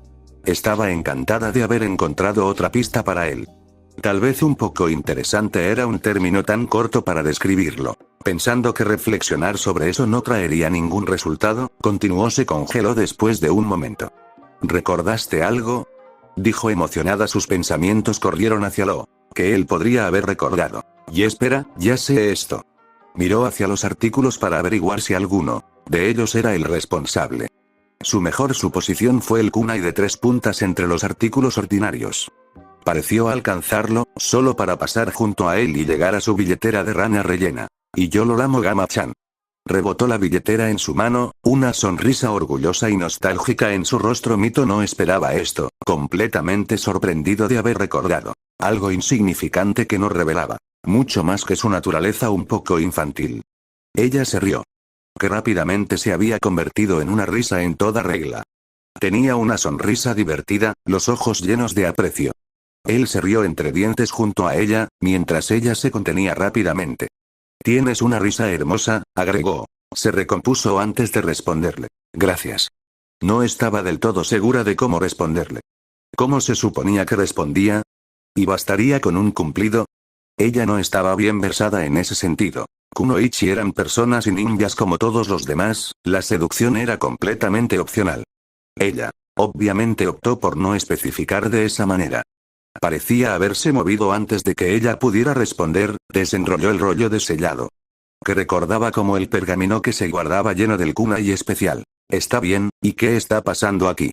Estaba encantada de haber encontrado otra pista para él. Tal vez un poco interesante era un término tan corto para describirlo. Pensando que reflexionar sobre eso no traería ningún resultado, continuó. Se congeló después de un momento. ¿Recordaste algo? Dijo emocionada. Sus pensamientos corrieron hacia lo que él podría haber recordado. Y espera, ya sé esto. Miró hacia los artículos para averiguar si alguno de ellos era el responsable. Su mejor suposición fue el kunai de 3 puntas entre los artículos ordinarios. Pareció alcanzarlo, solo para pasar junto a él y llegar a su billetera de rana rellena. Y yo lo amo, Gama-chan. Rebotó la billetera en su mano, una sonrisa orgullosa y nostálgica en su rostro. Mito no esperaba esto, completamente sorprendido de haber recordado algo insignificante que no revelaba mucho más que su naturaleza un poco infantil. Ella se rió. Que rápidamente se había convertido en una risa en toda regla. Tenía una sonrisa divertida, los ojos llenos de aprecio. Él se rió entre dientes junto a ella, mientras ella se contenía rápidamente. Tienes una risa hermosa, agregó. Se recompuso antes de responderle. Gracias. No estaba del todo segura de cómo responderle. ¿Cómo se suponía que respondía? ¿Y bastaría con un cumplido? Ella no estaba bien versada en ese sentido. Kunoichi eran personas y ninjas como todos los demás, la seducción era completamente opcional. Ella, obviamente, optó por no especificar de esa manera. Parecía haberse movido antes de que ella pudiera responder. Desenrolló el rollo de sellado. Que recordaba como el pergamino que se guardaba lleno del kunai especial. Está bien, ¿y qué está pasando aquí?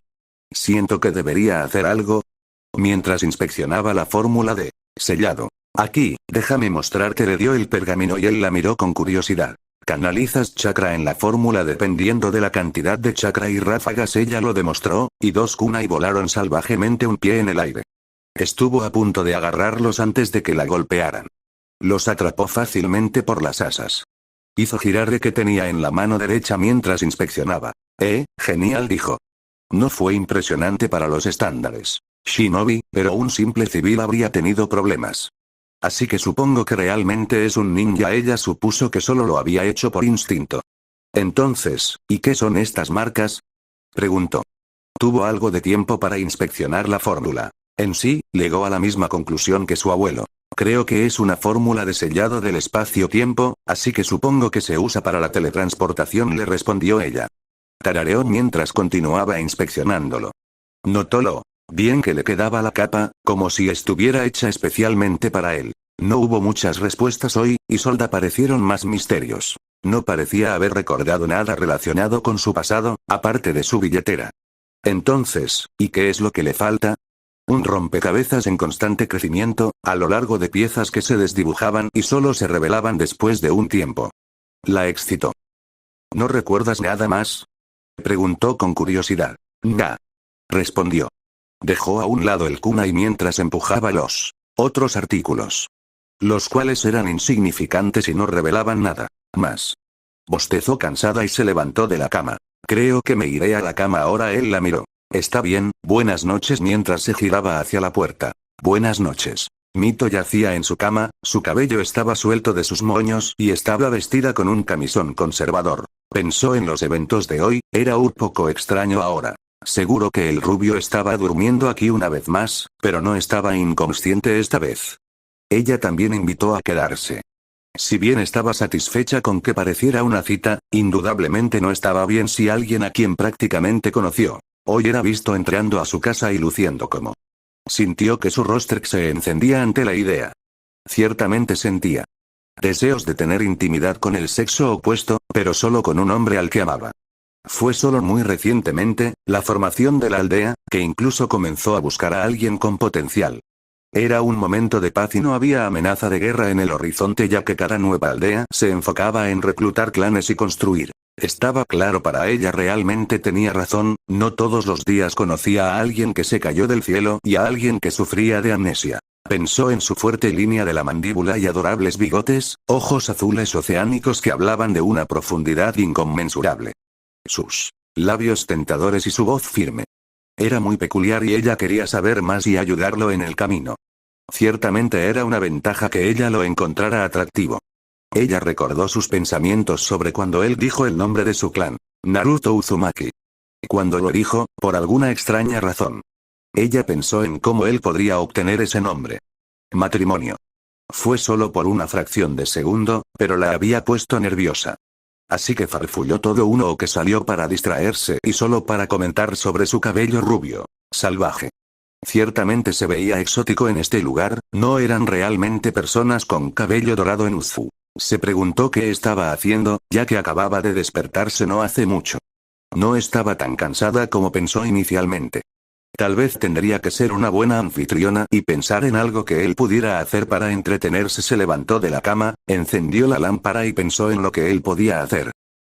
Siento que debería hacer algo. Mientras inspeccionaba la fórmula de sellado. Aquí, déjame mostrarte. Le dio el pergamino y él la miró con curiosidad. Canalizas chakra en la fórmula dependiendo de la cantidad de chakra y ráfagas. Ella lo demostró, y 2 kunai volaron salvajemente un pie en el aire. Estuvo a punto de agarrarlos antes de que la golpearan. Los atrapó fácilmente por las asas. Hizo girar el que tenía en la mano derecha mientras inspeccionaba. Genial, dijo. No fue impresionante para los estándares shinobi, pero un simple civil habría tenido problemas. Así que supongo que realmente es un ninja. Ella supuso que solo lo había hecho por instinto. Entonces, ¿y qué son estas marcas? Preguntó. Tuvo algo de tiempo para inspeccionar la fórmula. En sí, llegó a la misma conclusión que su abuelo. Creo que es una fórmula de sellado del espacio-tiempo, así que supongo que se usa para la teletransportación, le respondió ella. Tarareó mientras continuaba inspeccionándolo. Notó lo bien que le quedaba la capa, como si estuviera hecha especialmente para él. No hubo muchas respuestas hoy, y Solda parecieron más misterios. No parecía haber recordado nada relacionado con su pasado, aparte de su billetera. Entonces, ¿y qué es lo que le falta? Un rompecabezas en constante crecimiento, a lo largo de piezas que se desdibujaban y solo se revelaban después de un tiempo. La excitó. ¿No recuerdas nada más? Preguntó con curiosidad. Nah. Respondió. Dejó a un lado el kunai mientras empujaba los otros artículos. Los cuales eran insignificantes y no revelaban nada más. Bostezó cansada y se levantó de la cama. Creo que me iré a la cama ahora. Él la miró. Está bien, buenas noches mientras se giraba hacia la puerta. Buenas noches. Mito yacía en su cama, su cabello estaba suelto de sus moños y estaba vestida con un camisón conservador. Pensó en los eventos de hoy, era un poco extraño ahora. Seguro que el rubio estaba durmiendo aquí una vez más, pero no estaba inconsciente esta vez. Ella también invitó a quedarse. Si bien estaba satisfecha con que pareciera una cita, indudablemente no estaba bien si alguien a quien prácticamente conoció hoy era visto entrando a su casa y luciendo como. Sintió que su rostro se encendía ante la idea. Ciertamente sentía deseos de tener intimidad con el sexo opuesto, pero solo con un hombre al que amaba. Fue solo muy recientemente, la formación de la aldea, que incluso comenzó a buscar a alguien con potencial. Era un momento de paz y no había amenaza de guerra en el horizonte, ya que cada nueva aldea se enfocaba en reclutar clanes y construir. Estaba claro para ella, realmente tenía razón, no todos los días conocía a alguien que se cayó del cielo y a alguien que sufría de amnesia. Pensó en su fuerte línea de la mandíbula y adorables bigotes, ojos azules oceánicos que hablaban de una profundidad inconmensurable. Sus labios tentadores y su voz firme. Era muy peculiar y ella quería saber más y ayudarlo en el camino. Ciertamente era una ventaja que ella lo encontrara atractivo. Ella recordó sus pensamientos sobre cuando él dijo el nombre de su clan, Naruto Uzumaki. Cuando lo dijo, por alguna extraña razón. Ella pensó en cómo él podría obtener ese nombre. Matrimonio. Fue solo por una fracción de segundo, pero la había puesto nerviosa. Así que farfulló todo uno o que salió para distraerse y solo para comentar sobre su cabello rubio, salvaje. Ciertamente se veía exótico en este lugar, no eran realmente personas con cabello dorado en Uzu. Se preguntó qué estaba haciendo, ya que acababa de despertarse no hace mucho. No estaba tan cansada como pensó inicialmente. Tal vez tendría que ser una buena anfitriona y pensar en algo que él pudiera hacer para entretenerse. Se levantó de la cama, encendió la lámpara y pensó en lo que él podía hacer.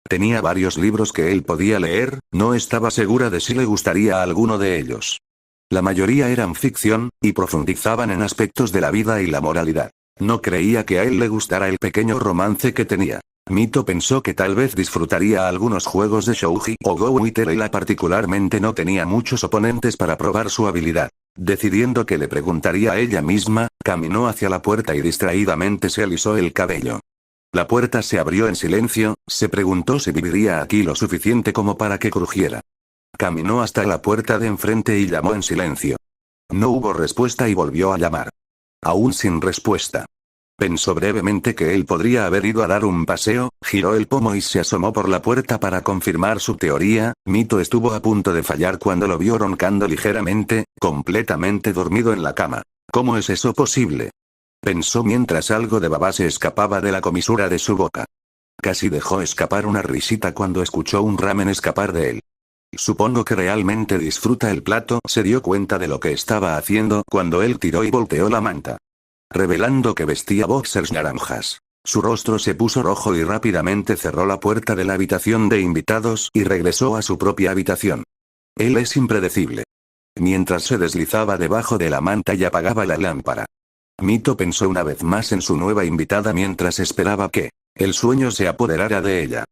Tenía varios libros que él podía leer, no estaba segura de si le gustaría alguno de ellos. La mayoría eran ficción, y profundizaban en aspectos de la vida y la moralidad. No creía que a él le gustara el pequeño romance que tenía. Mito pensó que tal vez disfrutaría algunos juegos de Shouji o Go Witer. Ella particularmente no tenía muchos oponentes para probar su habilidad. Decidiendo que le preguntaría a ella misma, caminó hacia la puerta y distraídamente se alisó el cabello. La puerta se abrió en silencio, se preguntó si viviría aquí lo suficiente como para que crujiera. Caminó hasta la puerta de enfrente y llamó en silencio. No hubo respuesta y volvió a llamar. Aún sin respuesta. Pensó brevemente que él podría haber ido a dar un paseo, giró el pomo y se asomó por la puerta para confirmar su teoría. Mito estuvo a punto de fallar cuando lo vio roncando ligeramente, completamente dormido en la cama. ¿Cómo es eso posible? Pensó mientras algo de baba se escapaba de la comisura de su boca. Casi dejó escapar una risita cuando escuchó un ramen escapar de él. Supongo que realmente disfruta el plato. Se dio cuenta de lo que estaba haciendo cuando él tiró y volteó la manta, revelando que vestía boxers naranjas. Su rostro se puso rojo y rápidamente cerró la puerta de la habitación de invitados y regresó a su propia habitación. Él es impredecible. Mientras se deslizaba debajo de la manta y apagaba la lámpara, Mito pensó una vez más en su nueva invitada mientras esperaba que el sueño se apoderara de ella.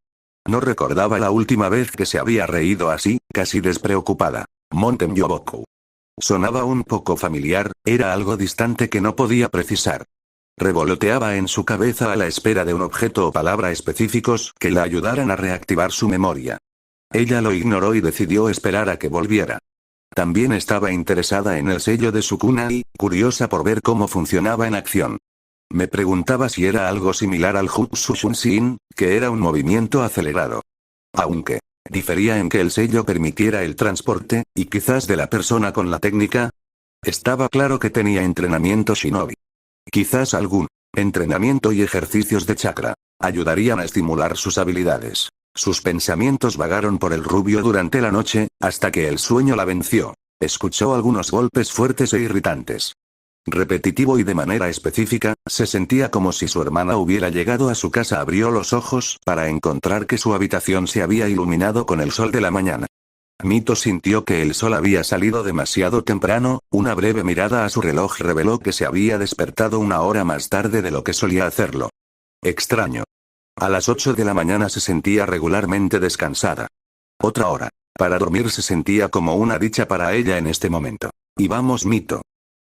No recordaba la última vez que se había reído así, casi despreocupada. Mountain Yoboku. Sonaba un poco familiar, era algo distante que no podía precisar. Revoloteaba en su cabeza a la espera de un objeto o palabra específicos que la ayudaran a reactivar su memoria. Ella lo ignoró y decidió esperar a que volviera. También estaba interesada en el sello de su kunai, curiosa por ver cómo funcionaba en acción. Me preguntaba si era algo similar al Jutsu Shunshin, que era un movimiento acelerado. Aunque difería en que el sello permitiera el transporte, y quizás de la persona con la técnica. Estaba claro que tenía entrenamiento shinobi. Quizás algún entrenamiento y ejercicios de chakra ayudarían a estimular sus habilidades. Sus pensamientos vagaron por el rubio durante la noche, hasta que el sueño la venció. Escuchó algunos golpes fuertes e irritantes. Repetitivo y de manera específica, se sentía como si su hermana hubiera llegado a su casa. Abrió los ojos para encontrar que su habitación se había iluminado con el sol de la mañana. Mito sintió que el sol había salido demasiado temprano, una breve mirada a su reloj reveló que se había despertado una hora más tarde de lo que solía hacerlo. Extraño. A las 8 de la mañana se sentía regularmente descansada. Otra hora para dormir se sentía como una dicha para ella en este momento. Y vamos, Mito.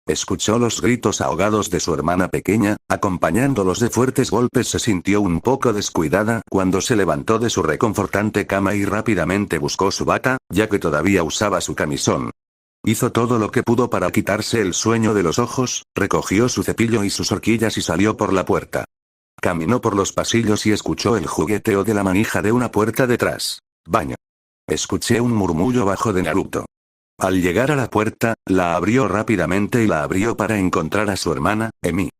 Escuchó los gritos ahogados de su hermana pequeña, acompañándolos de fuertes golpes. Se sintió un poco descuidada cuando se levantó de su reconfortante cama y rápidamente buscó su bata, ya que todavía usaba su camisón. Hizo todo lo que pudo para quitarse el sueño de los ojos, recogió su cepillo y sus horquillas y salió por la puerta. Caminó por los pasillos y escuchó el jugueteo de la manija de una puerta detrás. Baño. Escuché un murmullo bajo de Naruto. Al llegar a la puerta, la abrió rápidamente y la abrió para encontrar a su hermana, Emi.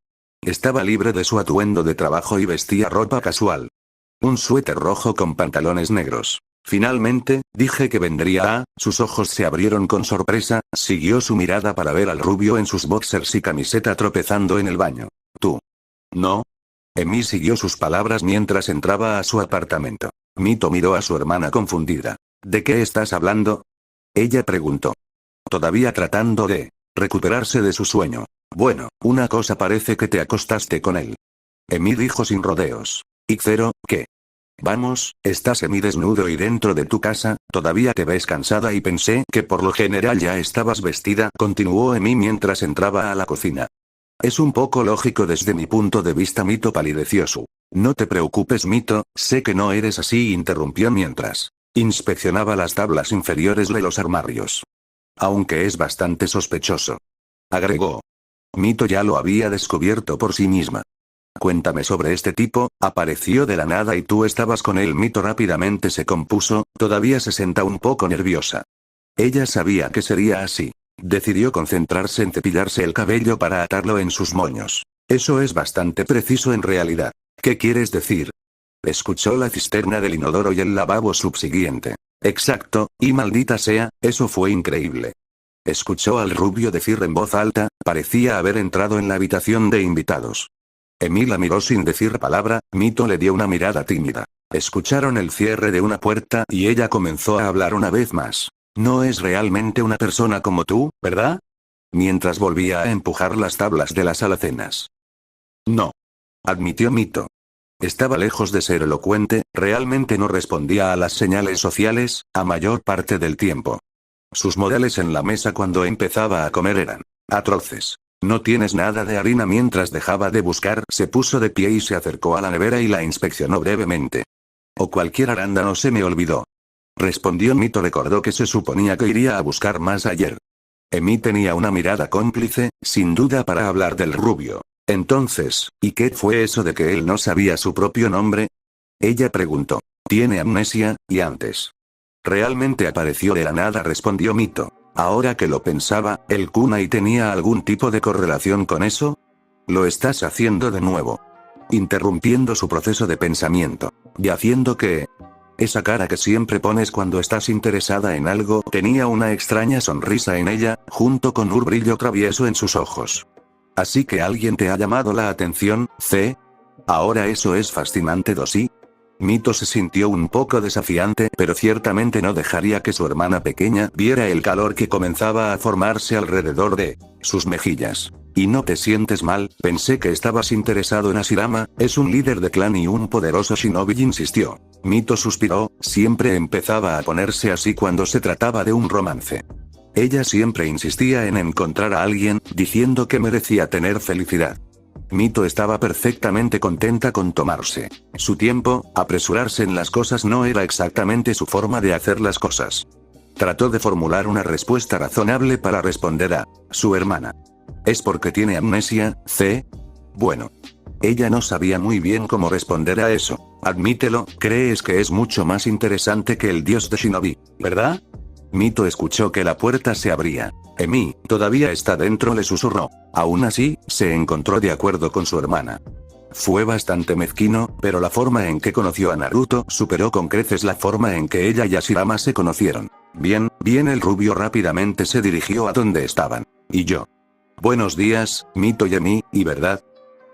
Estaba libre de su atuendo de trabajo y vestía ropa casual. Un suéter rojo con pantalones negros. Finalmente, dije que vendría a... Sus ojos se abrieron con sorpresa, siguió su mirada para ver al rubio en sus boxers y camiseta tropezando en el baño. ¿Tú? ¿No? Emi siguió sus palabras mientras entraba a su apartamento. Mito miró a su hermana confundida. ¿De qué estás hablando? Ella preguntó. Todavía tratando de recuperarse de su sueño. Bueno, una cosa parece que te acostaste con él. Emi dijo sin rodeos. ¿Y cero, qué? Vamos, estás semidesnudo y dentro de tu casa, todavía te ves cansada y pensé que por lo general ya estabas vestida, continuó Emi mientras entraba a la cocina. Es un poco lógico desde mi punto de vista. Mito palideció su. No te preocupes Mito, sé que no eres así, interrumpió mientras inspeccionaba las tablas inferiores de los armarios. Aunque es bastante sospechoso. Agregó. Mito ya lo había descubierto por sí misma. Cuéntame sobre este tipo, apareció de la nada y tú estabas con él. Mito rápidamente se compuso, todavía se sentía un poco nerviosa. Ella sabía que sería así. Decidió concentrarse en cepillarse el cabello para atarlo en sus moños. Eso es bastante preciso en realidad. ¿Qué quieres decir? Escuchó la cisterna del inodoro y el lavabo subsiguiente. Exacto, y maldita sea, eso fue increíble. Escuchó al rubio decir en voz alta, parecía haber entrado en la habitación de invitados. Emi la miró sin decir palabra, Mito le dio una mirada tímida. Escucharon el cierre de una puerta y ella comenzó a hablar una vez más. No es realmente una persona como tú, ¿verdad? Mientras volvía a empujar las tablas de las alacenas. No. Admitió Mito. Estaba lejos de ser elocuente, realmente no respondía a las señales sociales, a mayor parte del tiempo. Sus modales en la mesa cuando empezaba a comer eran atroces. No tienes nada de harina. Mientras dejaba de buscar, se puso de pie y se acercó a la nevera y la inspeccionó brevemente. O cualquier arándano se me olvidó. Respondió Mito. Recordó que se suponía que iría a buscar más ayer. Emi tenía una mirada cómplice, sin duda para hablar del rubio. Entonces, ¿y qué fue eso de que él no sabía su propio nombre? Ella preguntó. Tiene amnesia, y antes. Realmente apareció de la nada, respondió Mito. Ahora que lo pensaba, ¿el kunai tenía algún tipo de correlación con eso? Lo estás haciendo de nuevo. Interrumpiendo su proceso de pensamiento. Y haciendo que... Esa cara que siempre pones cuando estás interesada en algo, tenía una extraña sonrisa en ella, junto con un brillo travieso en sus ojos. Así que alguien te ha llamado la atención, C. Ahora eso es fascinante, ¿sí? Mito se sintió un poco desafiante, pero ciertamente no dejaría que su hermana pequeña viera el calor que comenzaba a formarse alrededor de sus mejillas. Y no te sientes mal, pensé que estabas interesado en Ashirama, es un líder de clan y un poderoso shinobi, insistió. Mito suspiró, siempre empezaba a ponerse así cuando se trataba de un romance. Ella siempre insistía en encontrar a alguien, diciendo que merecía tener felicidad. Mito estaba perfectamente contenta con tomarse su tiempo, apresurarse en las cosas no era exactamente su forma de hacer las cosas. Trató de formular una respuesta razonable para responder a su hermana. ¿Es porque tiene amnesia, C? Bueno. Ella no sabía muy bien cómo responder a eso. Admítelo, crees que es mucho más interesante que el dios de Shinobi, ¿verdad? Mito escuchó que la puerta se abría. Emi, todavía está dentro, le susurró. Aún así, se encontró de acuerdo con su hermana. Fue bastante mezquino, pero la forma en que conoció a Naruto superó con creces la forma en que ella y Ashirama se conocieron. Bien, el rubio rápidamente se dirigió a donde estaban. Y yo. Buenos días, Mito y Emi, ¿y verdad?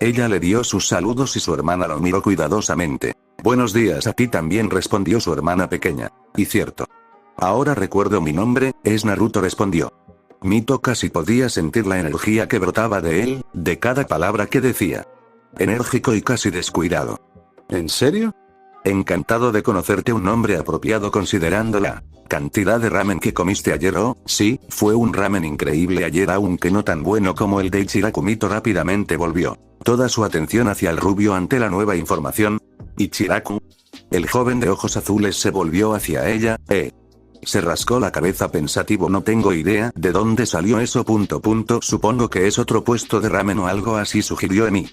Ella le dio sus saludos y su hermana lo miró cuidadosamente. Buenos días a ti también, respondió su hermana pequeña. Y cierto. Ahora recuerdo mi nombre, es Naruto, respondió. Mito casi podía sentir la energía que brotaba de él, de cada palabra que decía. Enérgico y casi descuidado. ¿En serio? Encantado de conocerte, un nombre apropiado considerando la cantidad de ramen que comiste ayer. Oh, sí, fue un ramen increíble ayer, aunque no tan bueno como el de Ichiraku. Mito rápidamente volvió toda su atención hacia el rubio ante la nueva información. ¿Ichiraku? El joven de ojos azules se volvió hacia ella, Se rascó la cabeza pensativo. No tengo idea de dónde salió eso. Supongo que es otro puesto de ramen o algo así, sugirió Emi.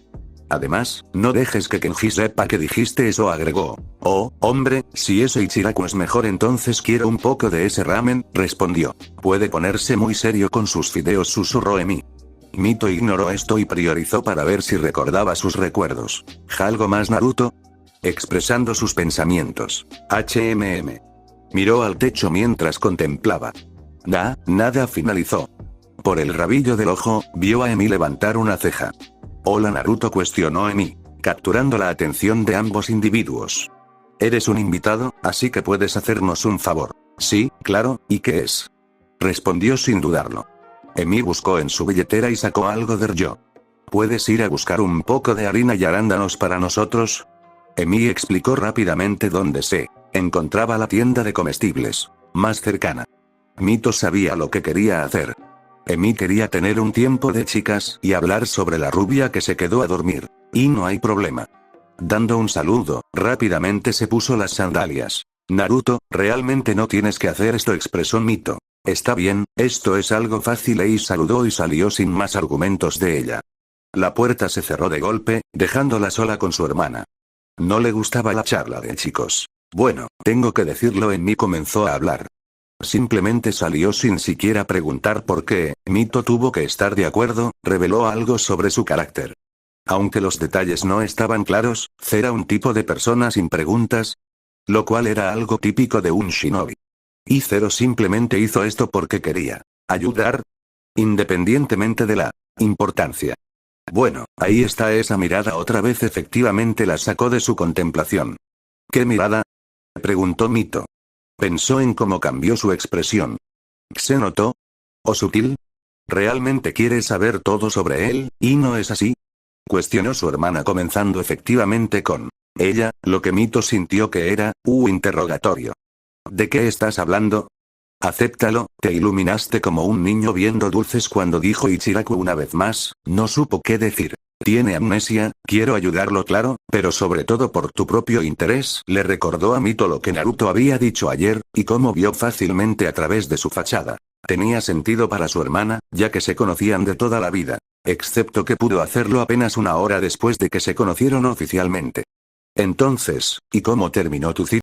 Además, no dejes que Kenji sepa que dijiste eso, agregó. Oh, hombre, si ese Ichiraku es mejor entonces quiero un poco de ese ramen, respondió. Puede ponerse muy serio con sus fideos, susurró Emi. Mito ignoró esto y priorizó para ver si recordaba sus recuerdos. ¿Algo más, Naruto? Expresando sus pensamientos. HMM. Miró al techo mientras contemplaba. Nada, finalizó. Por el rabillo del ojo, vio a Emi levantar una ceja. Hola Naruto, cuestionó Emi, capturando la atención de ambos individuos. Eres un invitado, así que puedes hacernos un favor. Sí, claro, ¿y qué es? Respondió sin dudarlo. Emi buscó en su billetera y sacó algo de Ryo. ¿Puedes ir a buscar un poco de harina y arándanos para nosotros? Emi explicó rápidamente dónde se encontraba la tienda de comestibles más cercana. Mito sabía lo que quería hacer. Emi quería tener un tiempo de chicas y hablar sobre la rubia que se quedó a dormir. Y no hay problema. Dando un saludo, rápidamente se puso las sandalias. Naruto, realmente no tienes que hacer esto, expresó Mito. Está bien, esto es algo fácil. Y saludó y salió sin más argumentos de ella. La puerta se cerró de golpe, dejándola sola con su hermana. No le gustaba la charla de chicos. Bueno, tengo que decirlo, Emi comenzó a hablar. Simplemente salió sin siquiera preguntar por qué. Mito tuvo que estar de acuerdo, reveló algo sobre su carácter. Aunque los detalles no estaban claros, era un tipo de persona sin preguntas, lo cual era algo típico de un shinobi. Y Zero simplemente hizo esto porque quería ayudar, independientemente de la importancia. Bueno, ahí está esa mirada otra vez, efectivamente la sacó de su contemplación. ¿Qué mirada? Preguntó Mito. Pensó en cómo cambió su expresión. ¿Se notó? ¿O sutil? ¿Realmente quiere saber todo sobre él, y no es así? Cuestionó su hermana, comenzando efectivamente con ella, lo que Mito sintió que era interrogatorio. ¿De qué estás hablando? Acéptalo, te iluminaste como un niño viendo dulces cuando dijo Ichiraku una vez más, no supo qué decir. Tiene amnesia, quiero ayudarlo, claro, pero sobre todo por tu propio interés. Le recordó a Mito lo que Naruto había dicho ayer, y cómo vio fácilmente a través de su fachada. Tenía sentido para su hermana, ya que se conocían de toda la vida. Excepto que pudo hacerlo apenas una hora después de que se conocieron oficialmente. Entonces, ¿y cómo terminó tu cita?